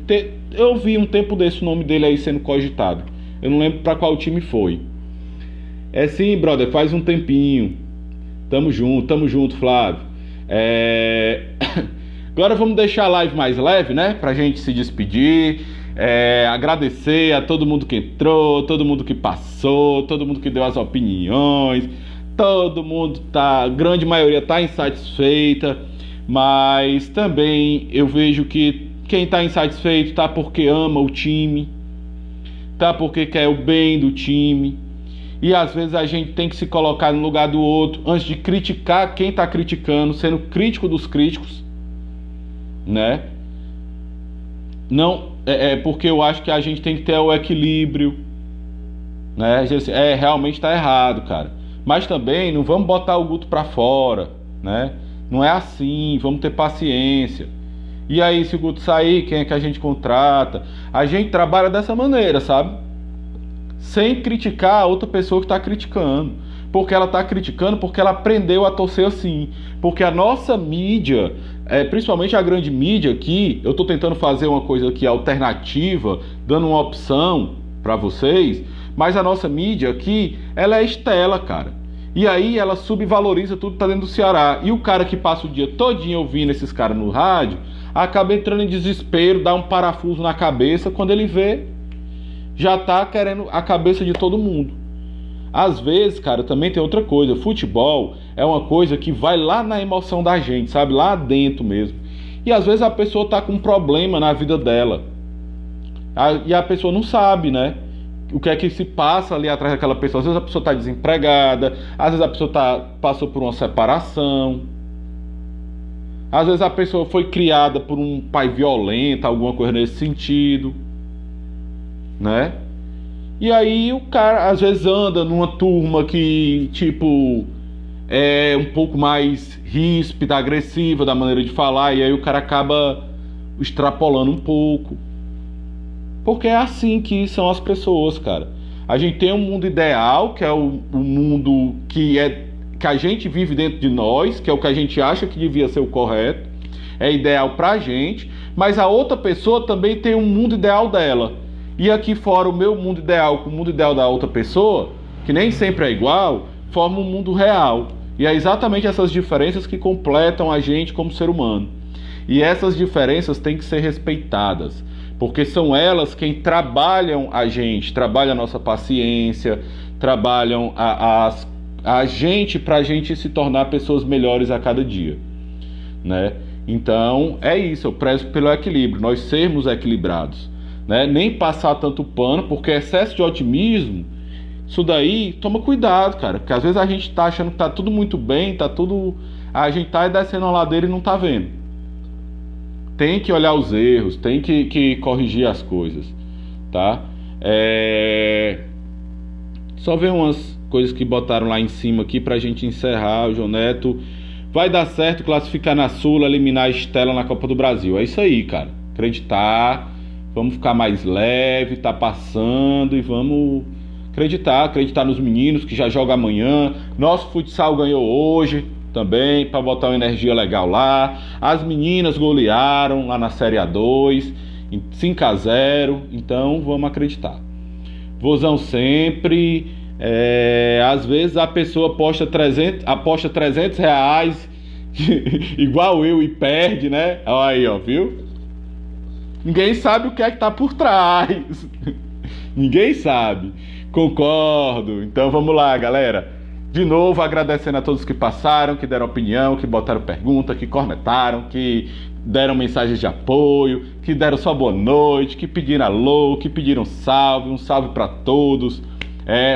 eu vi um tempo desse o nome dele aí sendo cogitado. Eu não lembro para qual time foi. Sim, brother, faz um tempinho. Tamo junto, Flávio. Agora vamos deixar a live mais leve, né? Pra gente se despedir. Agradecer a todo mundo que entrou, todo mundo que passou, todo mundo que deu as opiniões. Todo mundo a grande maioria tá insatisfeita. Mas também eu vejo que quem tá insatisfeito tá porque ama o time, tá porque quer o bem do time. E às vezes a gente tem que se colocar no lugar do outro antes de criticar quem tá criticando, sendo crítico dos críticos, né? Não, porque eu acho que a gente tem que ter o equilíbrio, né? Realmente tá errado, cara. Mas também não vamos botar o Guto pra fora, né? Não é assim, vamos ter paciência. E aí, se o Guto sair, quem é que a gente contrata? A gente trabalha dessa maneira, sabe? Sem criticar a outra pessoa que está criticando. Porque ela está criticando porque ela aprendeu a torcer assim. Porque a nossa mídia, principalmente a grande mídia aqui, eu estou tentando fazer uma coisa aqui alternativa, dando uma opção para vocês, mas a nossa mídia aqui, ela é estela, cara. E aí ela subvaloriza tudo que tá dentro do Ceará. E o cara que passa o dia todinho ouvindo esses caras no rádio, acaba entrando em desespero, dá um parafuso na cabeça, quando ele vê, já tá querendo a cabeça de todo mundo. Às vezes, cara, também tem outra coisa. Futebol é uma coisa que vai lá na emoção da gente, sabe? Lá dentro mesmo. E às vezes a pessoa tá com um problema na vida dela. E a pessoa não sabe, né? O que é que se passa ali atrás daquela pessoa. Às vezes a pessoa está desempregada, às vezes a pessoa passou por uma separação, às vezes a pessoa foi criada por um pai violento, alguma coisa nesse sentido, né? E aí o cara às vezes anda numa turma que, tipo, é um pouco mais ríspida, agressiva da maneira de falar, e aí o cara acaba extrapolando um pouco. Porque é assim que são as pessoas, cara. A gente tem um mundo ideal, que é o mundo que a gente vive dentro de nós, que é o que a gente acha que devia ser o correto, é ideal pra gente, mas a outra pessoa também tem um mundo ideal dela. E aqui fora, o meu mundo ideal com o mundo ideal da outra pessoa, que nem sempre é igual, forma um mundo real. E é exatamente essas diferenças que completam a gente como ser humano. E essas diferenças têm que ser respeitadas, porque são elas quem trabalham a gente, trabalham a nossa paciência, trabalham a gente para a gente se tornar pessoas melhores a cada dia, né? Então é isso, eu prezo pelo equilíbrio, nós sermos equilibrados, né? Nem passar tanto pano, porque excesso de otimismo, isso daí, toma cuidado, cara, porque às vezes a gente tá achando que tá tudo muito bem, tá tudo, a gente tá descendo a ladeira e não tá vendo. Tem que olhar os erros, tem que corrigir as coisas, tá? Só ver umas coisas que botaram lá em cima aqui pra gente encerrar. O João Neto: vai dar certo classificar na Sula, eliminar a Estela na Copa do Brasil. É isso aí, cara. Acreditar, vamos ficar mais leve, tá passando e vamos acreditar nos meninos que já jogam amanhã. Nosso futsal ganhou hoje também, para botar uma energia legal lá. As meninas golearam lá na Série A2, 5-0, então vamos acreditar. Vozão sempre. Às vezes a pessoa aposta 300 reais igual eu e perde, né? Olha aí, ó, viu? Ninguém sabe o que é que tá por trás. Ninguém sabe. Concordo. Então vamos lá, galera. De novo, agradecendo a todos que passaram, que deram opinião, que botaram pergunta, que cornetaram, que deram mensagens de apoio, que deram só boa noite, que pediram alô, que pediram salve. Um salve para todos.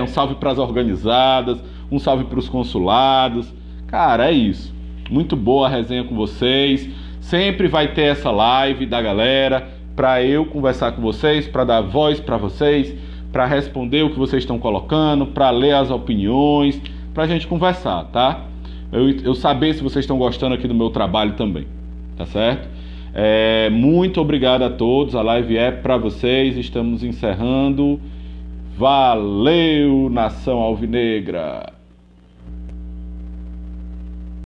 Um salve para as organizadas, um salve para os consulados. Cara, é isso. Muito boa a resenha com vocês. Sempre vai ter essa live da galera para eu conversar com vocês, para dar voz para vocês, para responder o que vocês estão colocando, para ler as opiniões, pra gente conversar, tá? Eu saber se vocês estão gostando aqui do meu trabalho também, tá certo? Muito obrigado a todos, a live é pra vocês, estamos encerrando. Valeu, nação alvinegra!